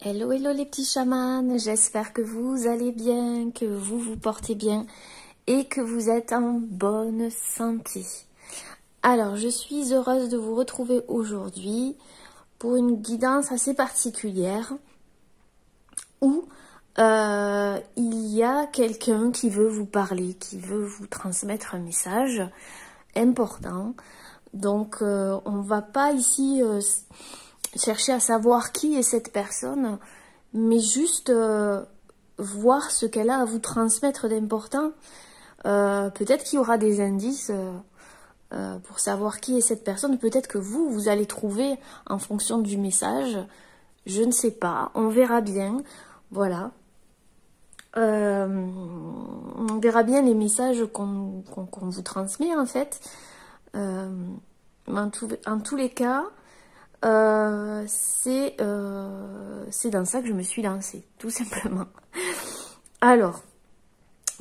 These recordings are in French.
Hello, hello les petits chamans, j'espère que vous allez bien, que vous vous portez bien et que vous êtes en bonne santé. Alors, je suis heureuse de vous retrouver aujourd'hui pour une guidance assez particulière où il y a quelqu'un qui veut vous parler, qui veut vous transmettre un message important. Donc, on va pas ici chercher à savoir qui est cette personne, mais juste voir ce qu'elle a à vous transmettre d'important. Peut-être qu'il y aura des indices pour savoir qui est cette personne. Peut-être que vous allez trouver en fonction du message. Je ne sais pas, on verra bien. Voilà. On verra bien les messages qu'on vous transmet en fait. En tous les cas, c'est dans ça que je me suis lancée, tout simplement. Alors,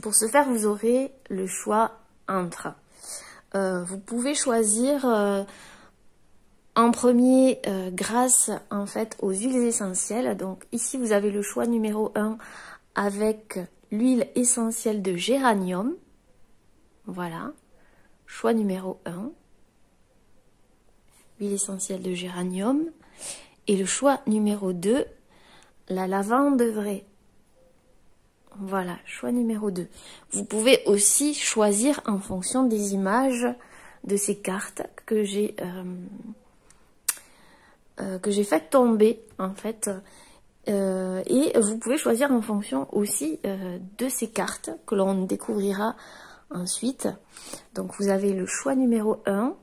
pour ce faire, vous aurez le choix entre... vous pouvez choisir en premier grâce en fait aux huiles essentielles. Donc ici, vous avez le choix numéro 1 avec l'huile essentielle de géranium. Voilà, choix numéro 1. Huile essentielle de géranium. Et le choix numéro 2, la lavande vraie. Voilà, choix numéro 2. Vous pouvez aussi choisir en fonction des images de ces cartes que j'ai fait tomber en fait. Et vous pouvez choisir en fonction aussi de ces cartes que l'on découvrira ensuite. Donc vous avez le choix numéro 1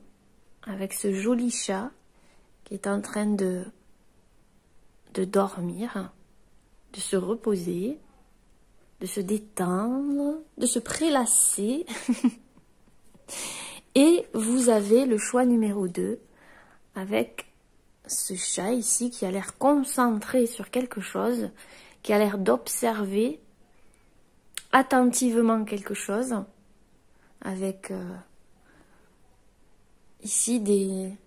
avec ce joli chat qui est en train de dormir, de se reposer, de se détendre, de se prélasser. Et vous avez le choix numéro 2 avec ce chat ici qui a l'air concentré sur quelque chose, qui a l'air d'observer attentivement quelque chose, avec ici des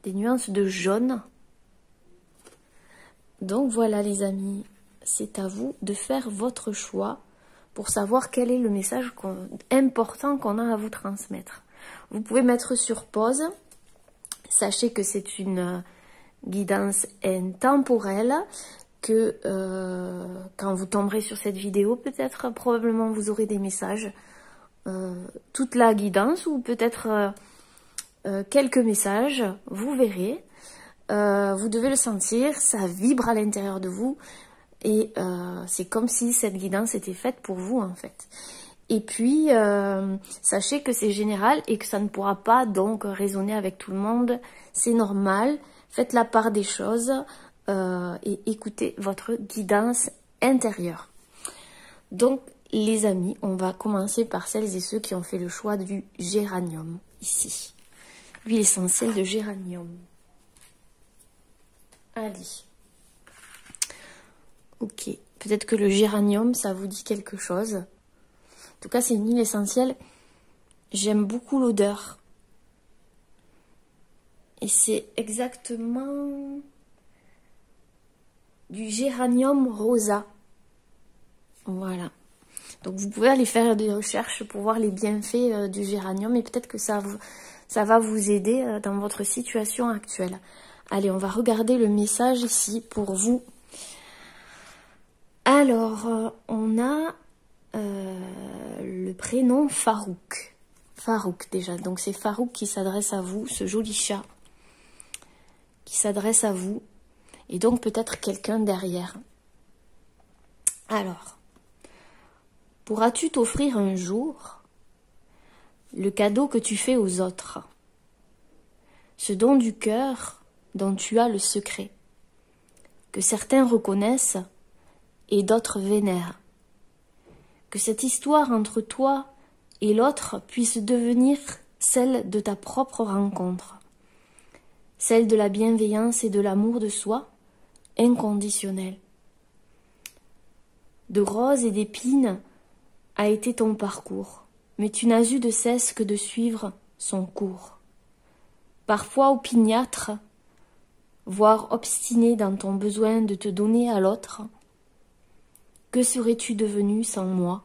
nuances de jaune. Donc voilà les amis, c'est à vous de faire votre choix pour savoir quel est le message important qu'on a à vous transmettre. Vous pouvez mettre sur pause. Sachez que c'est une guidance intemporelle, que quand vous tomberez sur cette vidéo, peut-être probablement vous aurez des messages, toute la guidance ou peut-être quelques messages, vous verrez. Vous devez le sentir, ça vibre à l'intérieur de vous et c'est comme si cette guidance était faite pour vous en fait. Et puis, sachez que c'est général et que ça ne pourra pas donc résonner avec tout le monde. C'est normal. Faites la part des choses et écoutez votre guidance intérieure. Donc, les amis, on va commencer par celles et ceux qui ont fait le choix du géranium, ici. L'huile essentielle de géranium. Allez. Ok. Peut-être que le géranium, ça vous dit quelque chose. En tout cas, c'est une huile essentielle. J'aime beaucoup l'odeur. Et c'est exactement du géranium rosa. Voilà. Donc vous pouvez aller faire des recherches pour voir les bienfaits du géranium et peut-être que ça va vous aider dans votre situation actuelle. Allez, on va regarder le message ici pour vous. Alors, on a... le prénom Farouk. Farouk déjà, donc c'est Farouk qui s'adresse à vous, ce joli chat qui s'adresse à vous et donc peut-être quelqu'un derrière. Alors, pourras-tu t'offrir un jour le cadeau que tu fais aux autres, ce don du cœur dont tu as le secret, que certains reconnaissent et d'autres vénèrent? Que cette histoire entre toi et l'autre puisse devenir celle de ta propre rencontre, celle de la bienveillance et de l'amour de soi, inconditionnel. De roses et d'épines a été ton parcours, mais tu n'as eu de cesse que de suivre son cours. Parfois opiniâtre, voire obstiné dans ton besoin de te donner à l'autre, que serais-tu devenu sans moi,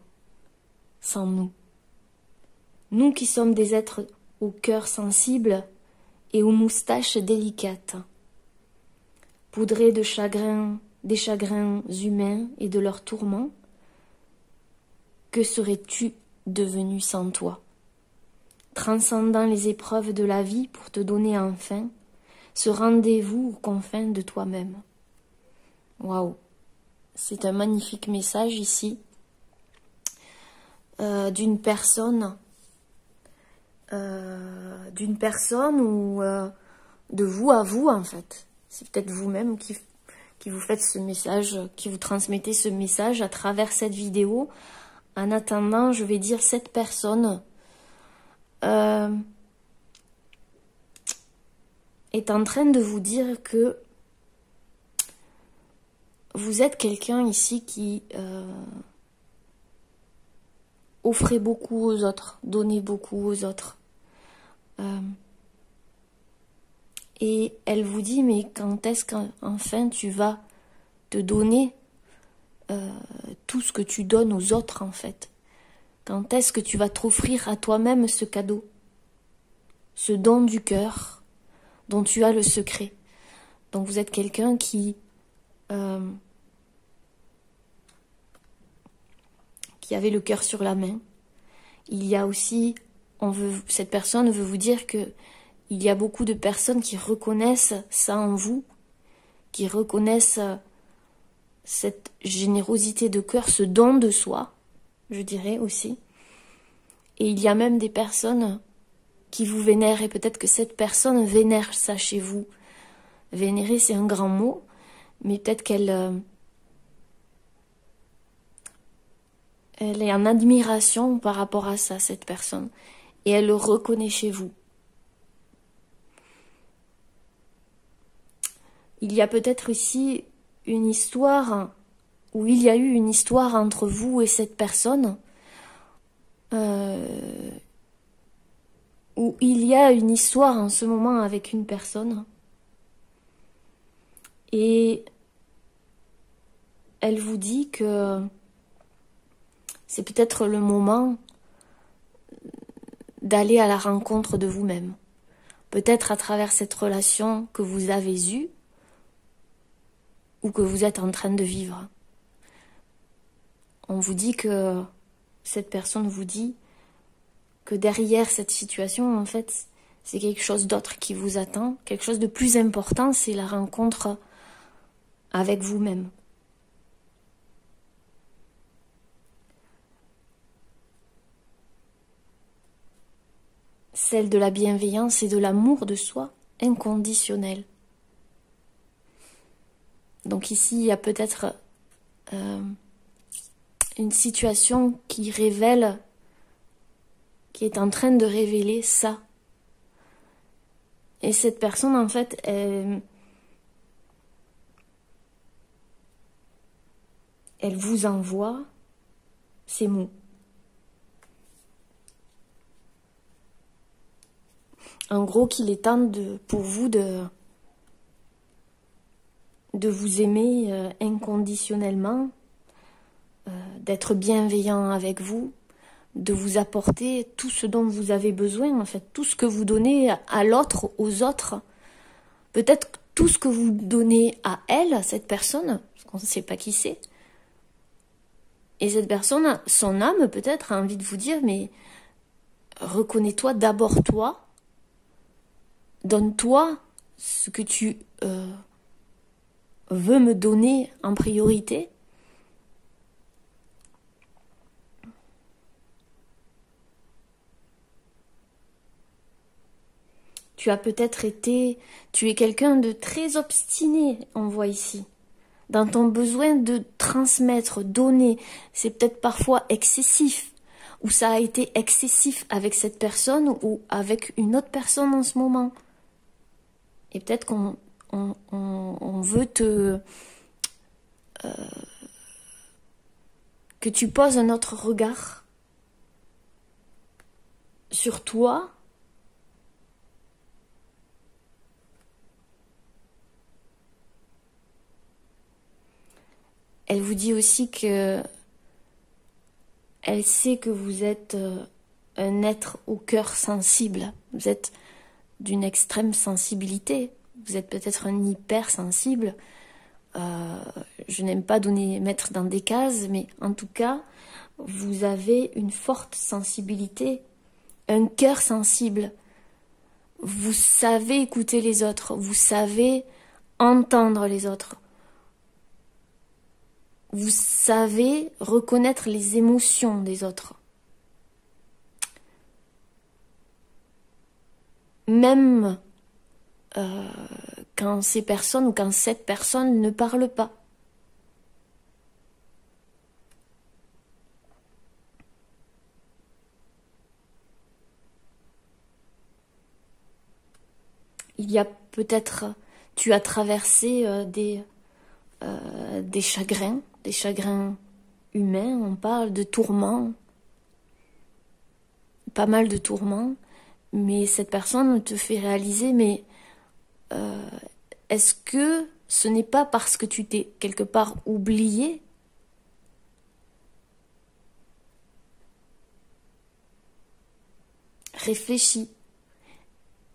sans nous? Nous qui sommes des êtres au cœur sensible et aux moustaches délicates, poudrés de chagrin, des chagrins humains et de leurs tourments, que serais-tu devenu sans toi? Transcendant les épreuves de la vie pour te donner enfin ce rendez-vous aux confins de toi-même. Waouh! C'est un magnifique message ici d'une personne ou de vous à vous en fait. C'est peut-être vous-même qui vous faites ce message, qui vous transmettez ce message à travers cette vidéo. En attendant, je vais dire cette personne est en train de vous dire que vous êtes quelqu'un ici qui offrait beaucoup aux autres, donnait beaucoup aux autres. Et elle vous dit, mais quand est-ce qu'enfin tu vas te donner tout ce que tu donnes aux autres en fait? Quand est-ce que tu vas t'offrir à toi-même ce cadeau? Ce don du cœur dont tu as le secret. Donc vous êtes quelqu'un qui avait le cœur sur la main. Il y a aussi, cette personne veut vous dire que il y a beaucoup de personnes qui reconnaissent ça en vous, qui reconnaissent cette générosité de cœur, ce don de soi, je dirais aussi. Et il y a même des personnes qui vous vénèrent, et peut-être que cette personne vénère ça chez vous. Vénérer, c'est un grand mot, mais peut-être qu'elle elle est en admiration par rapport à ça, cette personne, et elle le reconnaît chez vous. Il y a peut-être aussi une histoire, ou il y a eu une histoire entre vous et cette personne, ou il y a une histoire en ce moment avec une personne, et elle vous dit que c'est peut-être le moment d'aller à la rencontre de vous-même. Peut-être à travers cette relation que vous avez eue ou que vous êtes en train de vivre. On vous dit que, cette personne vous dit que derrière cette situation, en fait, c'est quelque chose d'autre qui vous attend. Quelque chose de plus important, c'est la rencontre avec vous-même. Celle de la bienveillance et de l'amour de soi inconditionnel. Donc ici, il y a peut-être une situation qui révèle, qui est en train de révéler ça. Et cette personne, en fait, elle vous envoie ces mots. En gros, qu'il est temps pour vous de vous aimer inconditionnellement, d'être bienveillant avec vous, de vous apporter tout ce dont vous avez besoin, en fait, tout ce que vous donnez à l'autre, aux autres, peut-être tout ce que vous donnez à elle, à cette personne, parce qu'on ne sait pas qui c'est. Et cette personne, son âme peut-être a envie de vous dire, mais reconnais-toi d'abord toi, donne-toi ce que tu veux me donner en priorité. Tu es quelqu'un de très obstiné, on voit ici, dans ton besoin de transmettre, donner. C'est peut-être parfois excessif, ou ça a été excessif avec cette personne ou avec une autre personne en ce moment. Et peut-être qu'on veut que tu poses un autre regard sur toi, Elle vous dit aussi que elle sait que vous êtes un être au cœur sensible. Vous êtes d'une extrême sensibilité. Vous êtes peut-être un hypersensible. Je n'aime pas mettre dans des cases, mais en tout cas, vous avez une forte sensibilité, un cœur sensible. Vous savez écouter les autres, vous savez entendre les autres. Vous savez reconnaître les émotions des autres. Même quand ces personnes ou quand cette personne ne parle pas. Il y a peut-être, tu as traversé des chagrins humains, on parle de tourments, pas mal de tourments, mais cette personne te fait réaliser, mais est-ce que ce n'est pas parce que tu t'es quelque part oublié? Réfléchis.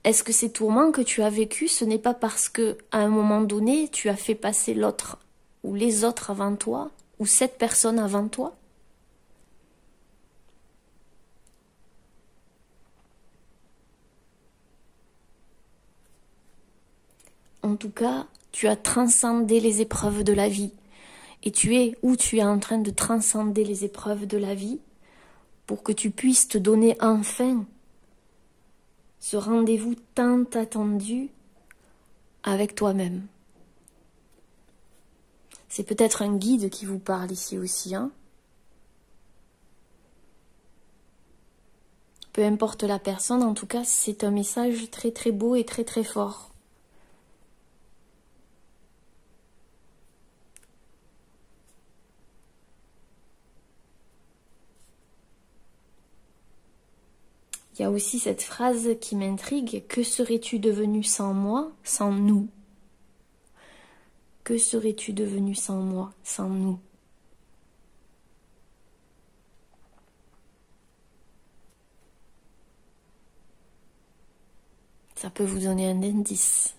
Est-ce que ces tourments que tu as vécus, ce n'est pas parce que à un moment donné, tu as fait passer l'autre ou les autres avant toi, ou cette personne avant toi? En tout cas, tu as transcendé les épreuves de la vie. Et tu es en train de transcender les épreuves de la vie pour que tu puisses te donner enfin ce rendez-vous tant attendu avec toi-même. C'est peut-être un guide qui vous parle ici aussi, hein. Peu importe la personne, en tout cas, c'est un message très très beau et très très fort. Il y a aussi cette phrase qui m'intrigue. Que serais-tu devenu sans moi, sans nous? Que serais-tu devenu sans moi, sans nous? Ça peut vous donner un indice.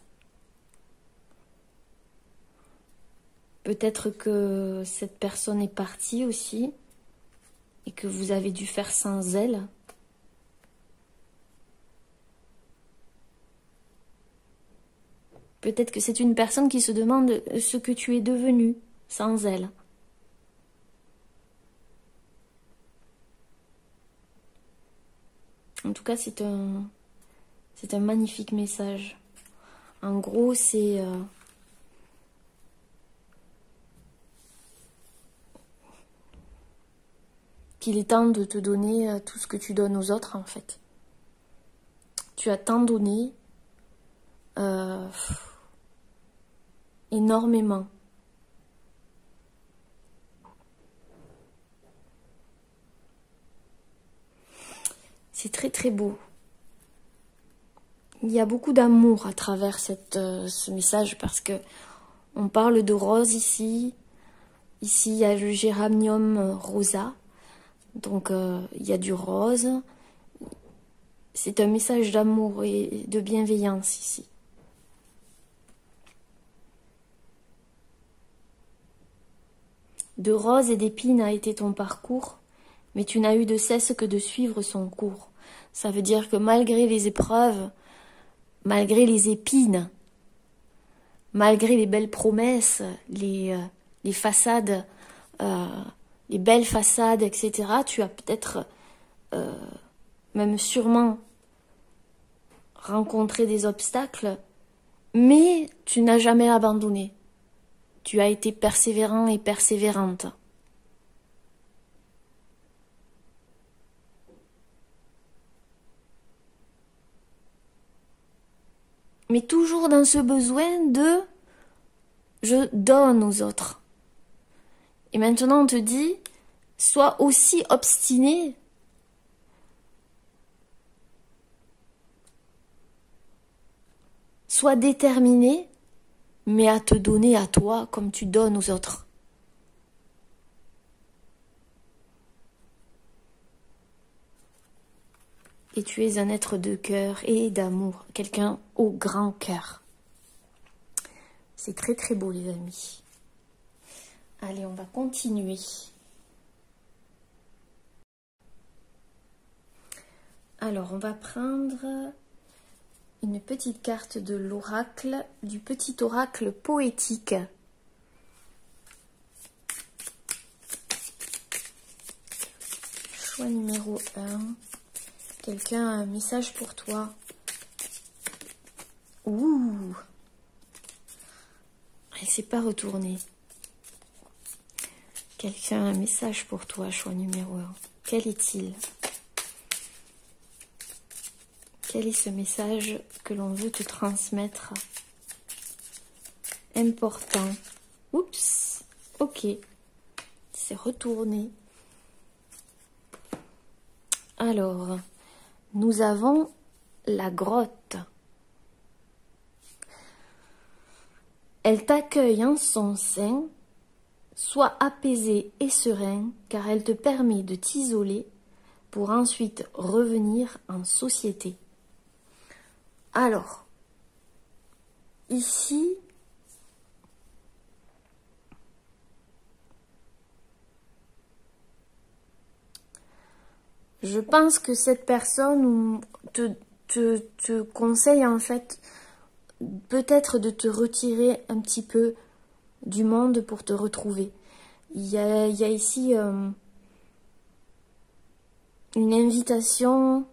Peut-être que cette personne est partie aussi et que vous avez dû faire sans elle. Peut-être que c'est une personne qui se demande ce que tu es devenu sans elle. En tout cas, c'est un magnifique message. En gros, c'est qu'il est temps de te donner tout ce que tu donnes aux autres, en fait. Tu as tant donné, énormément. C'est très très beau. Il y a beaucoup d'amour à travers ce message parce que on parle de rose ici. Ici, il y a le géranium rosa. Donc, il y a du rose. C'est un message d'amour et de bienveillance ici. De roses et d'épines a été ton parcours, mais tu n'as eu de cesse que de suivre son cours. Ça veut dire que malgré les épreuves, malgré les épines, malgré les belles promesses, les façades, les belles façades, etc., tu as peut-être même sûrement rencontré des obstacles, mais tu n'as jamais abandonné. Tu as été persévérant et persévérante. Mais toujours dans ce besoin de « je donne aux autres ». Et maintenant on te dit « sois aussi obstiné ». Sois déterminé, mais à te donner à toi comme tu donnes aux autres. Et tu es un être de cœur et d'amour, quelqu'un au grand cœur. C'est très très beau les amis. Allez, on va continuer. Alors, on va prendre une petite carte de l'oracle, du petit oracle poétique. Choix numéro 1. Quelqu'un a un message pour toi. Ouh! Il s'est pas retourné. Quelqu'un a un message pour toi, choix numéro 1. Quel est-il? Quel est ce message que l'on veut te transmettre? Important. Oups, ok. C'est retourné. Alors, nous avons la grotte. Elle t'accueille en son sein. Sois apaisé et serein, car elle te permet de t'isoler pour ensuite revenir en société. Alors, ici, je pense que cette personne te conseille en fait peut-être de te retirer un petit peu du monde pour te retrouver. Il y a ici une invitation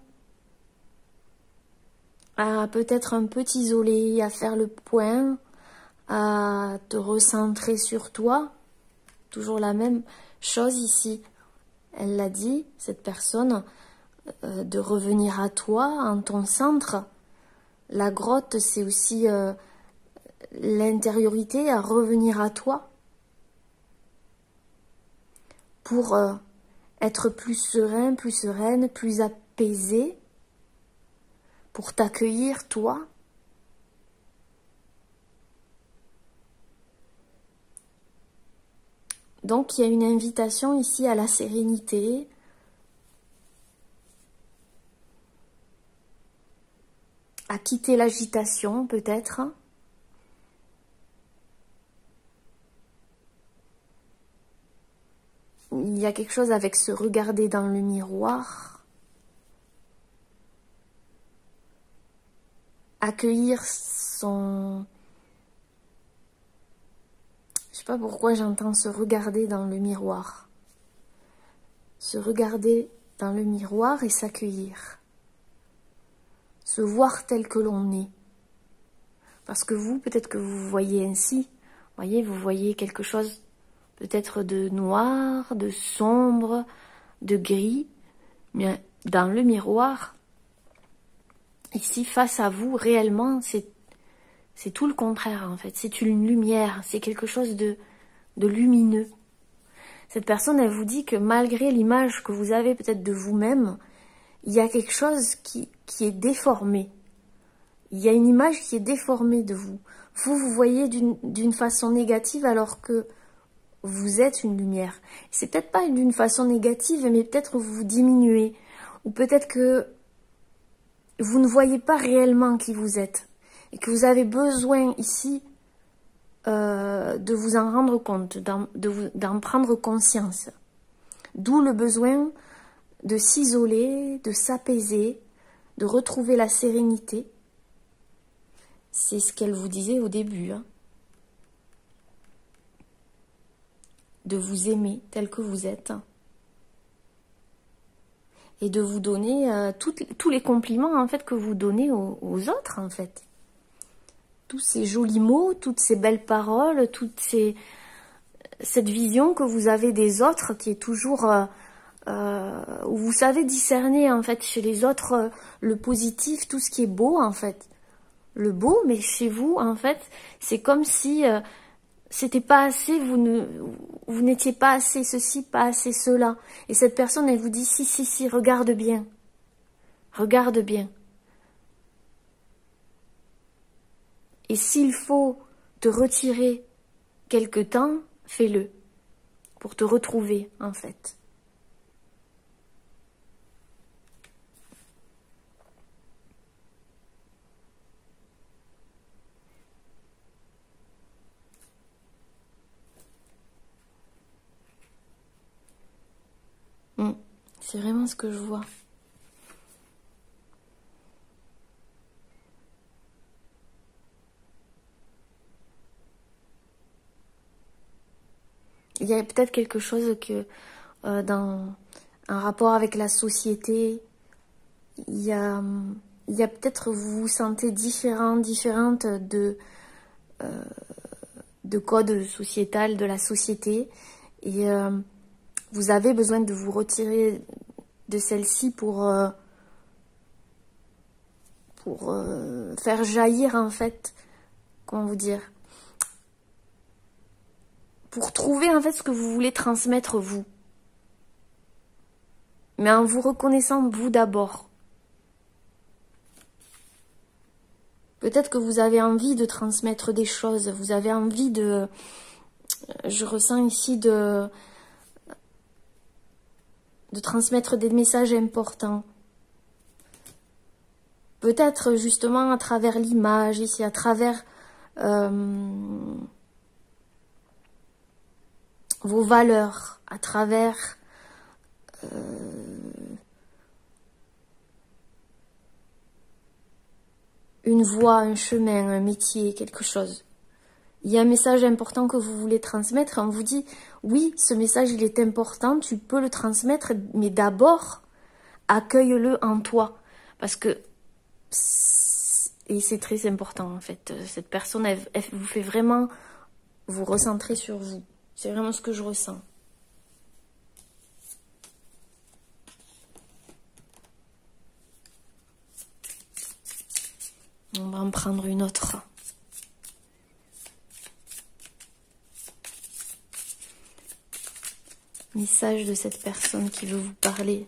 à peut-être un peu t'isoler, à faire le point, à te recentrer sur toi. Toujours la même chose ici. Elle l'a dit, cette personne, de revenir à toi, en ton centre. La grotte, c'est aussi l'intériorité, à revenir à toi pour être plus serein, plus sereine, plus apaisé, pour t'accueillir, toi. Donc, il y a une invitation ici à la sérénité, à quitter l'agitation, peut-être. Il y a quelque chose avec se regarder dans le miroir. Accueillir son... Je sais pas pourquoi j'entends se regarder dans le miroir. Se regarder dans le miroir et s'accueillir. Se voir tel que l'on est. Parce que vous, peut-être que vous voyez ainsi. Voyez, vous voyez quelque chose peut-être de noir, de sombre, de gris. Mais dans le miroir, ici, face à vous, réellement, c'est tout le contraire, en fait. C'est une lumière, c'est quelque chose de lumineux. Cette personne, elle vous dit que malgré l'image que vous avez peut-être de vous-même, il y a quelque chose qui est déformé. Il y a une image qui est déformée de vous. Vous voyez d'une façon négative alors que vous êtes une lumière. C'est peut-être pas d'une façon négative, mais peut-être vous vous diminuez. Ou peut-être que vous ne voyez pas réellement qui vous êtes. Et que vous avez besoin ici de vous en rendre compte, d'en prendre conscience. D'où le besoin de s'isoler, de s'apaiser, de retrouver la sérénité. C'est ce qu'elle vous disait au début. Hein. De vous aimer tel que vous êtes. Et de vous donner tous les compliments en fait que vous donnez aux autres en fait. Tous ces jolis mots, toutes ces belles paroles, cette vision que vous avez des autres qui est toujours où vous savez discerner en fait chez les autres le positif, tout ce qui est beau en fait. Le beau, mais chez vous en fait, c'est comme si c'était pas assez, vous n'étiez pas assez ceci, pas assez cela. Et cette personne, elle vous dit si, regarde bien. Regarde bien. Et s'il faut te retirer quelque temps, fais-le. Pour te retrouver, en fait. C'est vraiment ce que je vois. Il y a peut-être quelque chose que dans un rapport avec la société, il y a peut-être, vous vous sentez différente de code sociétal de la société, et vous avez besoin de vous retirer de celle-ci pour faire jaillir, en fait, comment vous dire, pour trouver en fait ce que vous voulez transmettre vous, mais en vous reconnaissant vous d'abord. Peut-être que vous avez envie de transmettre des choses, vous avez envie de... Je ressens ici de transmettre des messages importants. Peut-être justement à travers l'image, ici, à travers vos valeurs, à travers une voie, un chemin, un métier, quelque chose. Il y a un message important que vous voulez transmettre. On vous dit, oui, ce message, il est important, tu peux le transmettre, mais d'abord, accueille-le en toi. Parce que, et c'est très important, en fait, cette personne, elle vous fait vraiment vous recentrer sur vous. C'est vraiment ce que je ressens. On va en prendre une autre. Message de cette personne qui veut vous parler.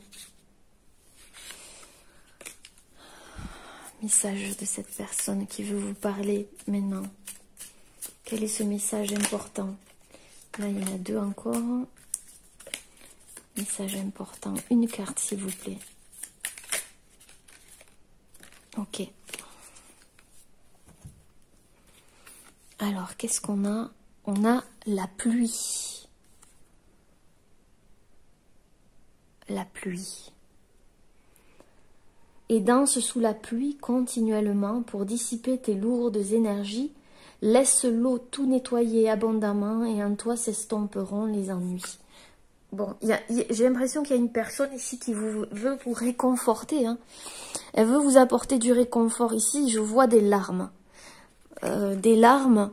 Message de cette personne qui veut vous parler maintenant. Quel est ce message important? Là, il y en a deux encore. Message important. Une carte, s'il vous plaît. Ok. Alors, qu'est-ce qu'on a? On a la pluie. La pluie. Et danse sous la pluie continuellement pour dissiper tes lourdes énergies. Laisse l'eau tout nettoyer abondamment et en toi s'estomperont les ennuis. Bon, j'ai l'impression qu'il y a une personne ici qui veut vous réconforter. Hein. Elle veut vous apporter du réconfort. Ici, je vois des larmes. Des larmes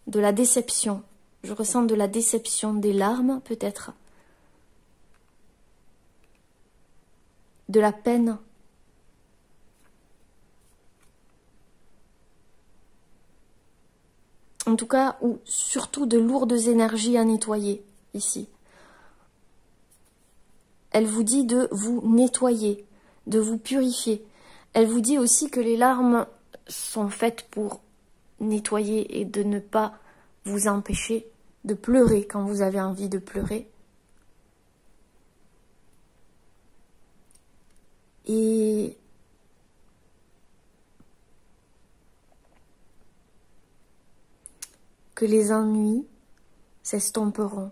de la déception. Je ressens de la déception, des larmes peut-être. De la peine. En tout cas, ou surtout de lourdes énergies à nettoyer ici. Elle vous dit de vous nettoyer, de vous purifier. Elle vous dit aussi que les larmes sont faites pour nettoyer et de ne pas vous empêcher de pleurer quand vous avez envie de pleurer. Et que les ennuis s'estomperont.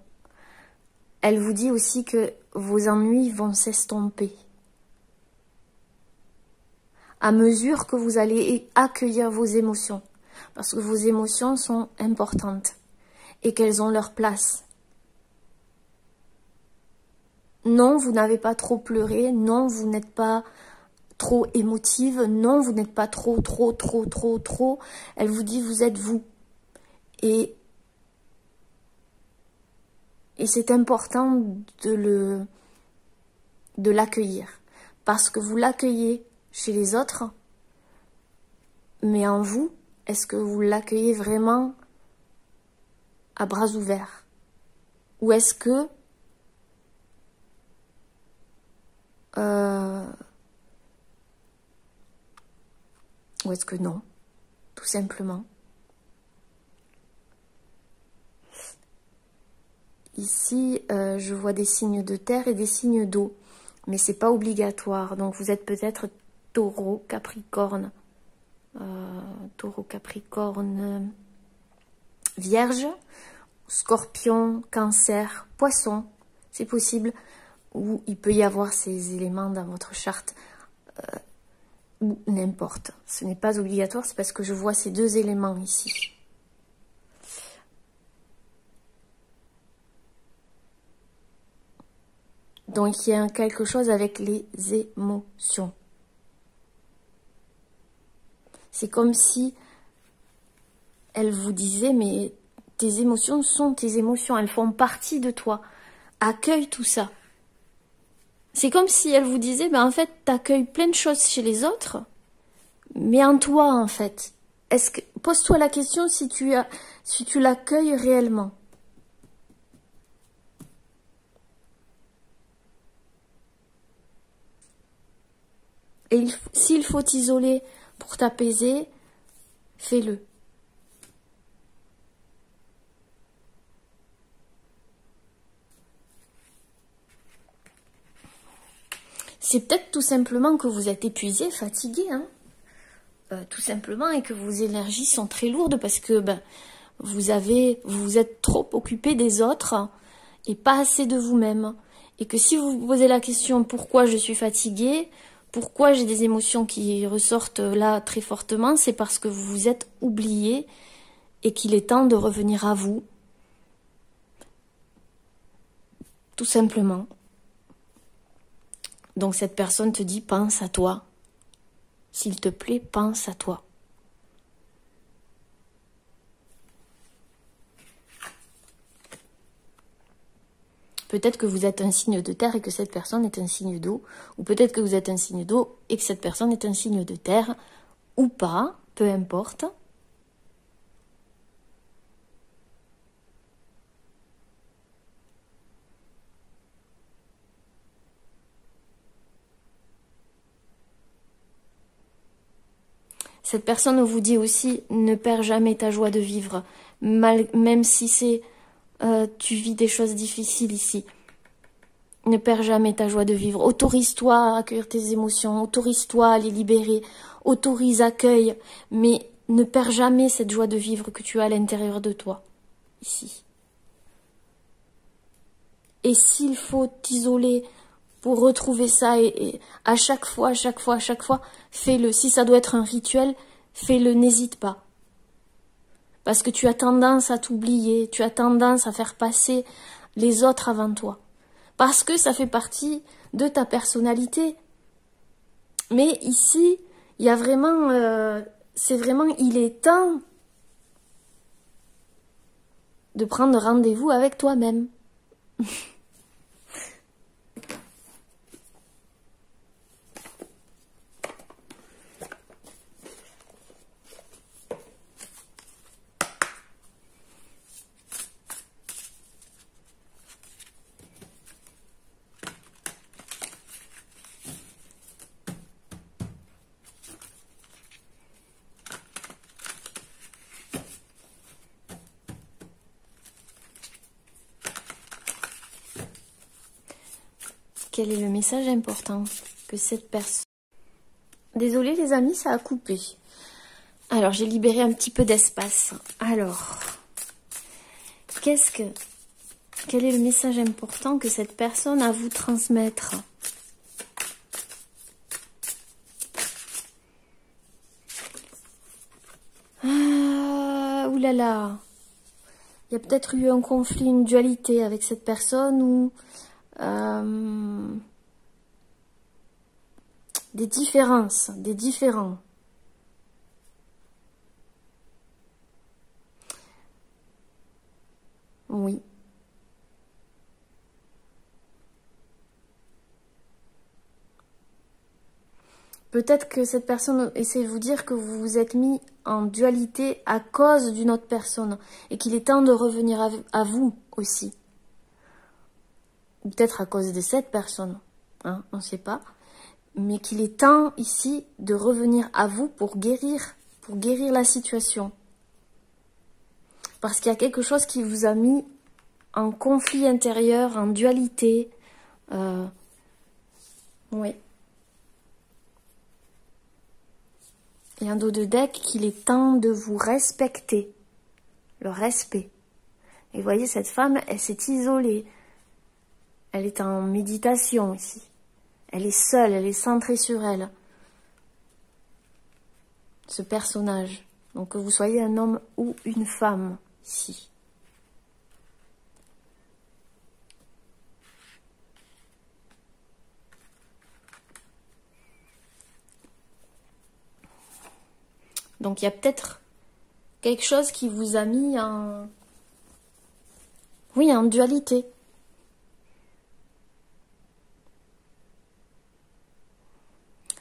Elle vous dit aussi que vos ennuis vont s'estomper à mesure que vous allez accueillir vos émotions, parce que vos émotions sont importantes et qu'elles ont leur place. Non, vous n'avez pas trop pleuré, non, vous n'êtes pas trop émotive, non, vous n'êtes pas trop. Elle vous dit, vous êtes vous. Et c'est important de l'accueillir. Parce que vous l'accueillez chez les autres, mais en vous, est-ce que vous l'accueillez vraiment à bras ouverts? Ou est-ce que non, tout simplement. Ici, je vois des signes de terre et des signes d'eau, mais c'est pas obligatoire. Donc vous êtes peut-être taureau, capricorne, vierge, scorpion, cancer, poisson, c'est possible. Ou il peut y avoir ces éléments dans votre charte, ou n'importe. Ce n'est pas obligatoire, c'est parce que je vois ces deux éléments ici. Donc il y a quelque chose avec les émotions. C'est comme si elle vous disait, mais tes émotions sont tes émotions, elles font partie de toi. Accueille tout ça. C'est comme si elle vous disait, ben en fait, t'accueilles plein de choses chez les autres, mais en toi, en fait. Pose-toi la question si tu l'accueilles réellement. Et s'il faut t'isoler pour t'apaiser, fais-le. C'est peut-être tout simplement que vous êtes épuisé, fatigué, hein, tout simplement, et que vos énergies sont très lourdes parce que vous vous êtes trop occupé des autres et pas assez de vous-même. Et que si vous vous posez la question pourquoi je suis fatiguée, pourquoi j'ai des émotions qui ressortent là très fortement, c'est parce que vous vous êtes oublié et qu'il est temps de revenir à vous. Tout simplement. Donc cette personne te dit, pense à toi. S'il te plaît, pense à toi. Peut-être que vous êtes un signe de terre et que cette personne est un signe d'eau. Ou peut-être que vous êtes un signe d'eau et que cette personne est un signe de terre. Ou pas, peu importe. Cette personne vous dit aussi, ne perds jamais ta joie de vivre, même si tu vis des choses difficiles ici. Ne perds jamais ta joie de vivre. Autorise-toi à accueillir tes émotions, autorise-toi à les libérer, accueille, mais ne perds jamais cette joie de vivre que tu as à l'intérieur de toi, ici. Et s'il faut t'isoler pour retrouver ça, et à chaque fois, fais-le. Si ça doit être un rituel, fais-le, n'hésite pas. Parce que tu as tendance à t'oublier, tu as tendance à faire passer les autres avant toi. Parce que ça fait partie de ta personnalité. Mais ici, il y a vraiment, il est temps de prendre rendez-vous avec toi-même. Quel est le message important que cette personne... Désolée les amis, ça a coupé. Alors, j'ai libéré un petit peu d'espace. Alors, quel est le message important que cette personne a à vous transmettre? Ah, oulala. Il y a peut-être eu un conflit, une dualité avec cette personne ou... des différends. Oui. Peut-être que cette personne essaie de vous dire que vous vous êtes mis en dualité à cause d'une autre personne et qu'il est temps de revenir à vous aussi. Ou peut-être à cause de cette personne, hein, on ne sait pas. Mais qu'il est temps ici de revenir à vous pour guérir la situation. Parce qu'il y a quelque chose qui vous a mis en conflit intérieur, en dualité. Oui. Et un dos de deck qu'il est temps de vous respecter. Le respect. Et vous voyez, cette femme, elle s'est isolée. Elle est en méditation ici. Elle est seule, elle est centrée sur elle. Ce personnage. Donc que vous soyez un homme ou une femme ici. Donc il y a peut-être quelque chose qui vous a mis en... Oui, en dualité.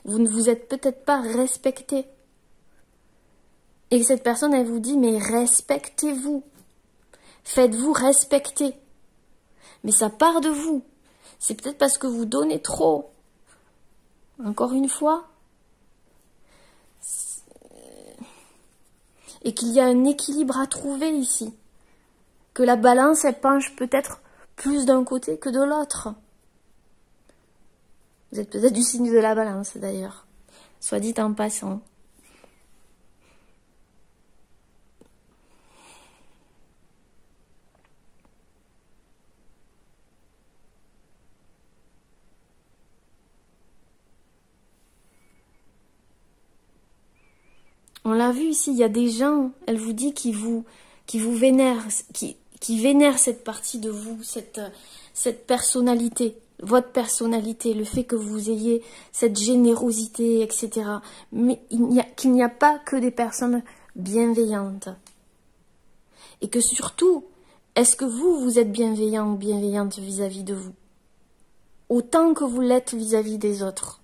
Vous ne vous êtes peut-être pas respecté. Et que cette personne, elle vous dit, mais respectez-vous. Faites-vous respecter. Mais ça part de vous. C'est peut-être parce que vous donnez trop. Encore une fois. Et qu'il y a un équilibre à trouver ici. Que la balance, elle penche peut-être plus d'un côté que de l'autre. Vous êtes peut-être du signe de la balance, d'ailleurs. Soit dit en passant. On l'a vu ici, il y a des gens, elle vous dit, qui vous vénèrent, qui vénèrent cette partie de vous, cette personnalité, votre personnalité, le fait que vous ayez cette générosité, etc. Mais qu'il n'y a pas que des personnes bienveillantes. Et que surtout, est-ce que vous êtes bienveillant ou bienveillante vis-à-vis de vous? Autant que vous l'êtes vis-à-vis des autres?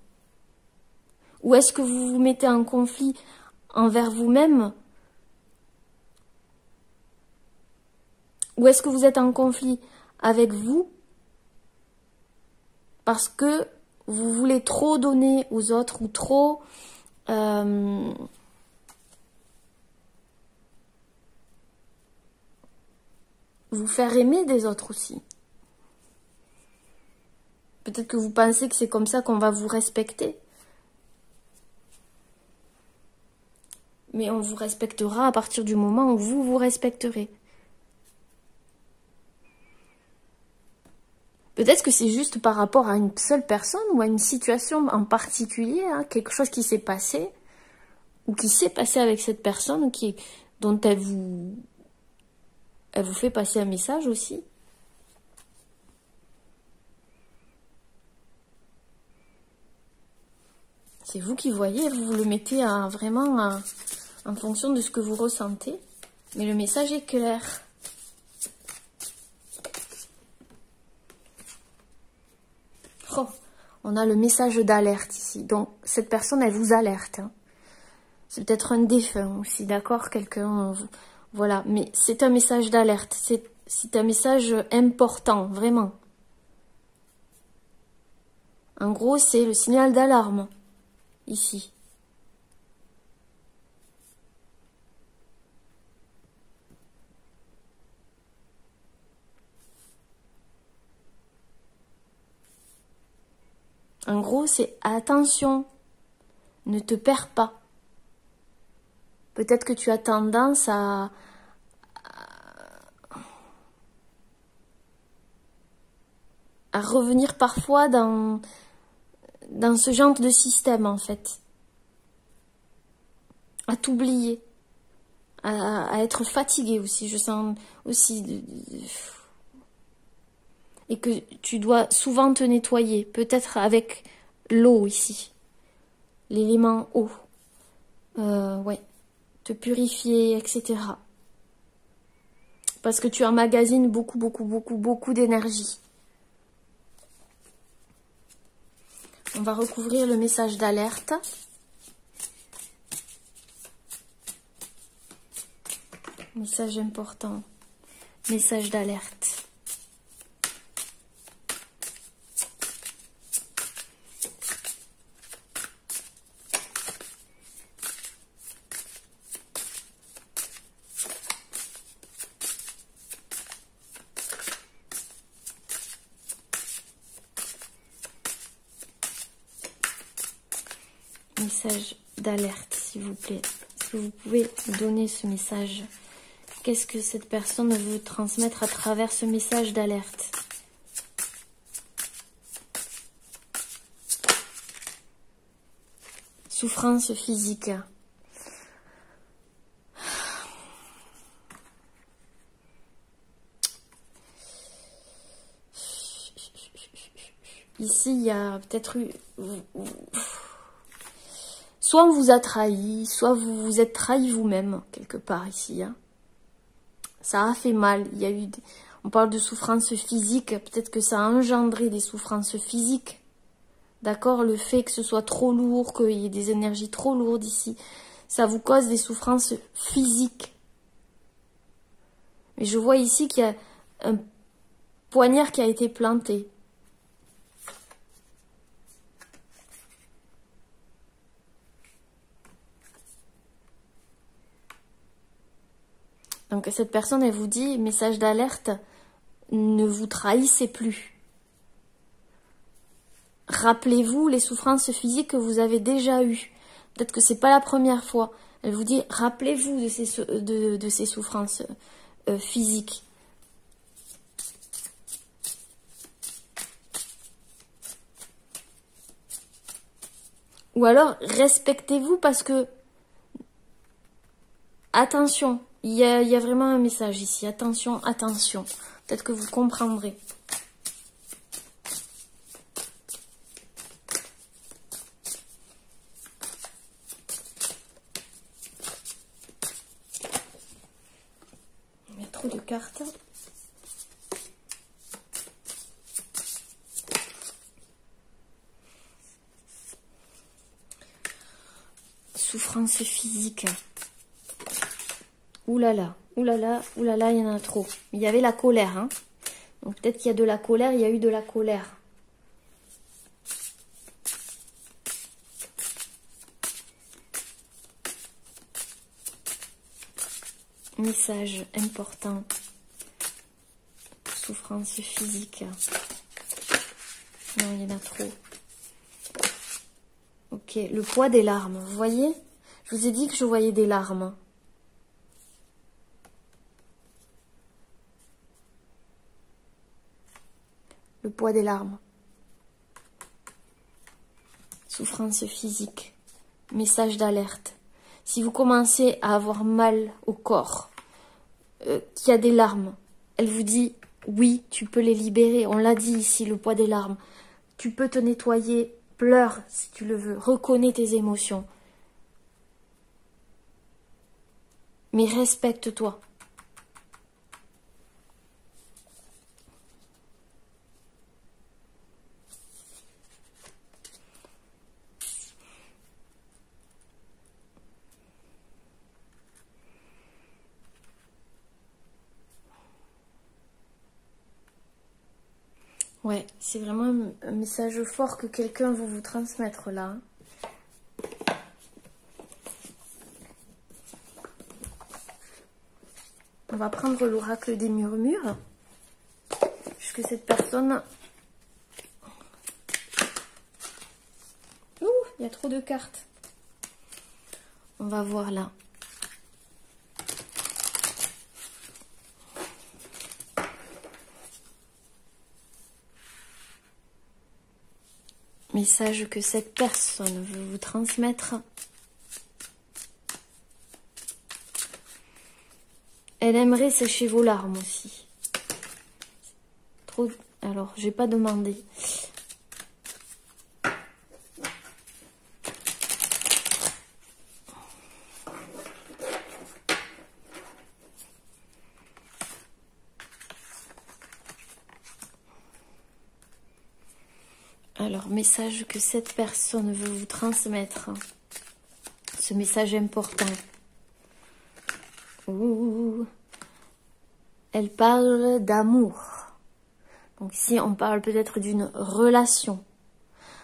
Ou est-ce que vous vous mettez en conflit envers vous-même? Ou est-ce que vous êtes en conflit avec vous parce que vous voulez trop donner aux autres ou trop vous faire aimer des autres aussi? Peut-être que vous pensez que c'est comme ça qu'on va vous respecter. Mais on vous respectera à partir du moment où vous vous respecterez. Peut-être que c'est juste par rapport à une seule personne ou à une situation en particulier, hein, quelque chose qui s'est passé ou qui s'est passé avec cette personne dont elle vous fait passer un message aussi. C'est vous qui voyez, vous le mettez vraiment en fonction de ce que vous ressentez. Mais le message est clair. Oh, on a le message d'alerte ici. Donc, cette personne, elle vous alerte. Hein. C'est peut-être un défunt aussi, d'accord? Quelqu'un, voilà. Mais c'est un message d'alerte. C'est un message important, vraiment. En gros, c'est le signal d'alarme, ici. En gros, c'est attention, ne te perds pas. Peut-être que tu as tendance à revenir parfois dans ce genre de système, en fait. À t'oublier, à être fatigué aussi, je sens aussi... Et que tu dois souvent te nettoyer, peut-être avec l'eau ici, l'élément eau, ouais, te purifier, etc. Parce que tu emmagasines beaucoup d'énergie. On va recouvrir le message d'alerte. Message important, message d'alerte. Message d'alerte, s'il vous plaît. Est-ce que vous pouvez donner ce message? Qu'est-ce que cette personne veut transmettre à travers ce message d'alerte? Souffrance physique. Ici, il y a peut-être eu... Soit on vous a trahi, soit vous vous êtes trahi vous-même, quelque part ici. Hein. Ça a fait mal. Il y a eu... On parle de souffrance physique. Peut-être que ça a engendré des souffrances physiques. D'accord? Le fait que ce soit trop lourd, qu'il y ait des énergies trop lourdes ici, ça vous cause des souffrances physiques. Mais je vois ici qu'il y a un poignard qui a été planté. Donc cette personne, elle vous dit, message d'alerte, ne vous trahissez plus. Rappelez-vous les souffrances physiques que vous avez déjà eues. Peut-être que c'est pas la première fois. Elle vous dit, rappelez-vous de ces souffrances physiques. Ou alors, respectez-vous parce que, attention, il y a vraiment un message ici. Attention, attention. Peut-être que vous comprendrez. Il y a trop de cartes. Souffrance physique. Ouh là là, ouh là là, ouh là là, il y en a trop. Il y avait la colère, hein. Donc peut-être qu'il y a de la colère, il y a eu de la colère. Message important. Souffrance physique. Non, il y en a trop. Ok, le poids des larmes. Vous voyez? Je vous ai dit que je voyais des larmes. Le poids des larmes. Souffrance physique. Message d'alerte. Si vous commencez à avoir mal au corps, qu'il y a des larmes, elle vous dit, oui, tu peux les libérer. On l'a dit ici, le poids des larmes. Tu peux te nettoyer, pleure si tu le veux, reconnais tes émotions. Mais respecte-toi. Ouais, c'est vraiment un message fort que quelqu'un veut vous transmettre là. On va prendre l'oracle des murmures. Puisque cette personne... Ouh, il y a trop de cartes. On va voir là. Message que cette personne veut vous transmettre. Elle aimerait sécher vos larmes aussi. Trop. Alors, j'ai pas demandé. Alors, message que cette personne veut vous transmettre. Ce message important. Ouh. Elle parle d'amour. Donc ici, on parle peut-être d'une relation.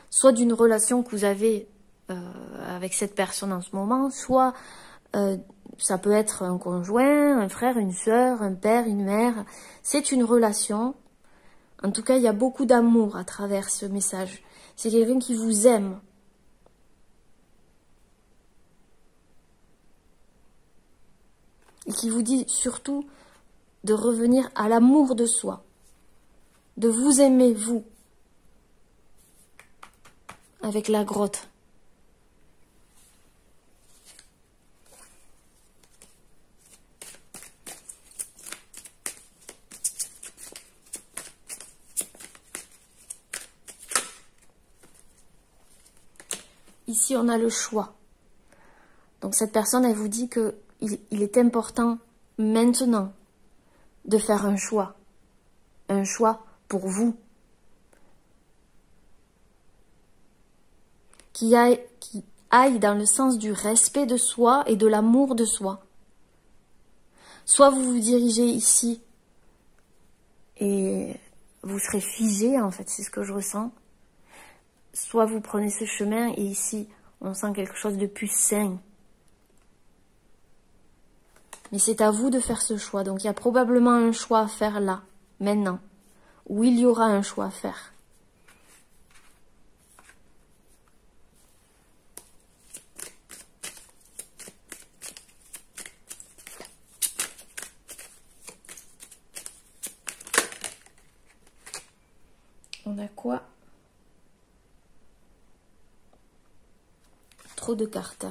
Soit d'une relation que vous avez avec cette personne en ce moment, soit ça peut être un conjoint, un frère, une sœur, un père, une mère. C'est une relation. En tout cas, il y a beaucoup d'amour à travers ce message. C'est quelqu'un qui vous aime. Et qui vous dit surtout de revenir à l'amour de soi. De vous aimer, vous. Avec la grotte. ici on a le choix. Donc cette personne, elle vous dit que il est important maintenant de faire un choix pour vous, qui aille dans le sens du respect de soi et de l'amour de soi. Soit vous vous dirigez ici et vous serez figé, en fait, c'est ce que je ressens. Soit vous prenez ce chemin et ici, on sent quelque chose de plus sain. Mais c'est à vous de faire ce choix. Donc il y a probablement un choix à faire là, maintenant, où il y aura un choix à faire. On a quoi? Trop de cartes.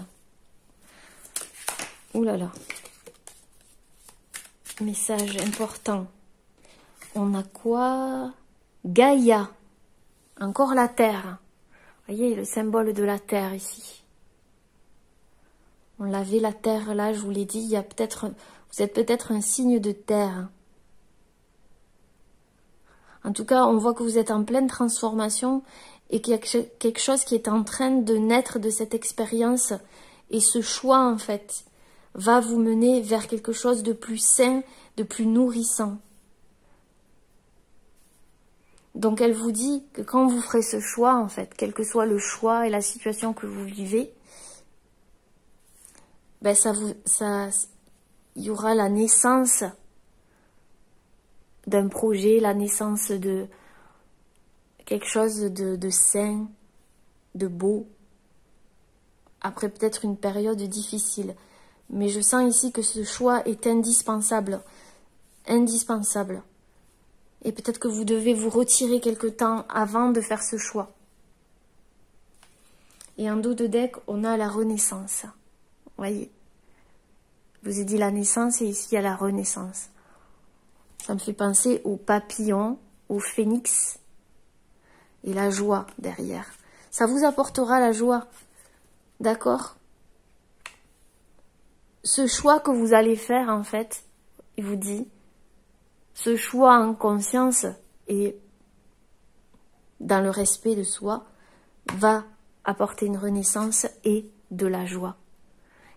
Ouh là là. Message important. On a quoi? Gaïa. Encore la terre. Vous voyez le symbole de la terre ici. On l'avait la terre là, je vous l'ai dit, il y a peut-être, vous êtes peut-être un signe de terre. En tout cas, on voit que vous êtes en pleine transformation et qu'il y a quelque chose qui est en train de naître de cette expérience. Et ce choix, en fait, va vous mener vers quelque chose de plus sain, de plus nourrissant. Donc, elle vous dit que quand vous ferez ce choix, en fait, quel que soit le choix et la situation que vous vivez, ben il y aura la naissance d'un projet, la naissance de quelque chose de sain, de beau, après peut-être une période difficile. Mais je sens ici que ce choix est indispensable, indispensable. Et peut-être que vous devez vous retirer quelque temps avant de faire ce choix. Et en dos de deck, on a la renaissance. Voyez, je vous ai dit la naissance et ici il y a la renaissance. Ça me fait penser au papillon, au phénix et la joie derrière. Ça vous apportera la joie, d'accord? Ce choix que vous allez faire, en fait, il vous dit, ce choix en conscience et dans le respect de soi va apporter une renaissance et de la joie.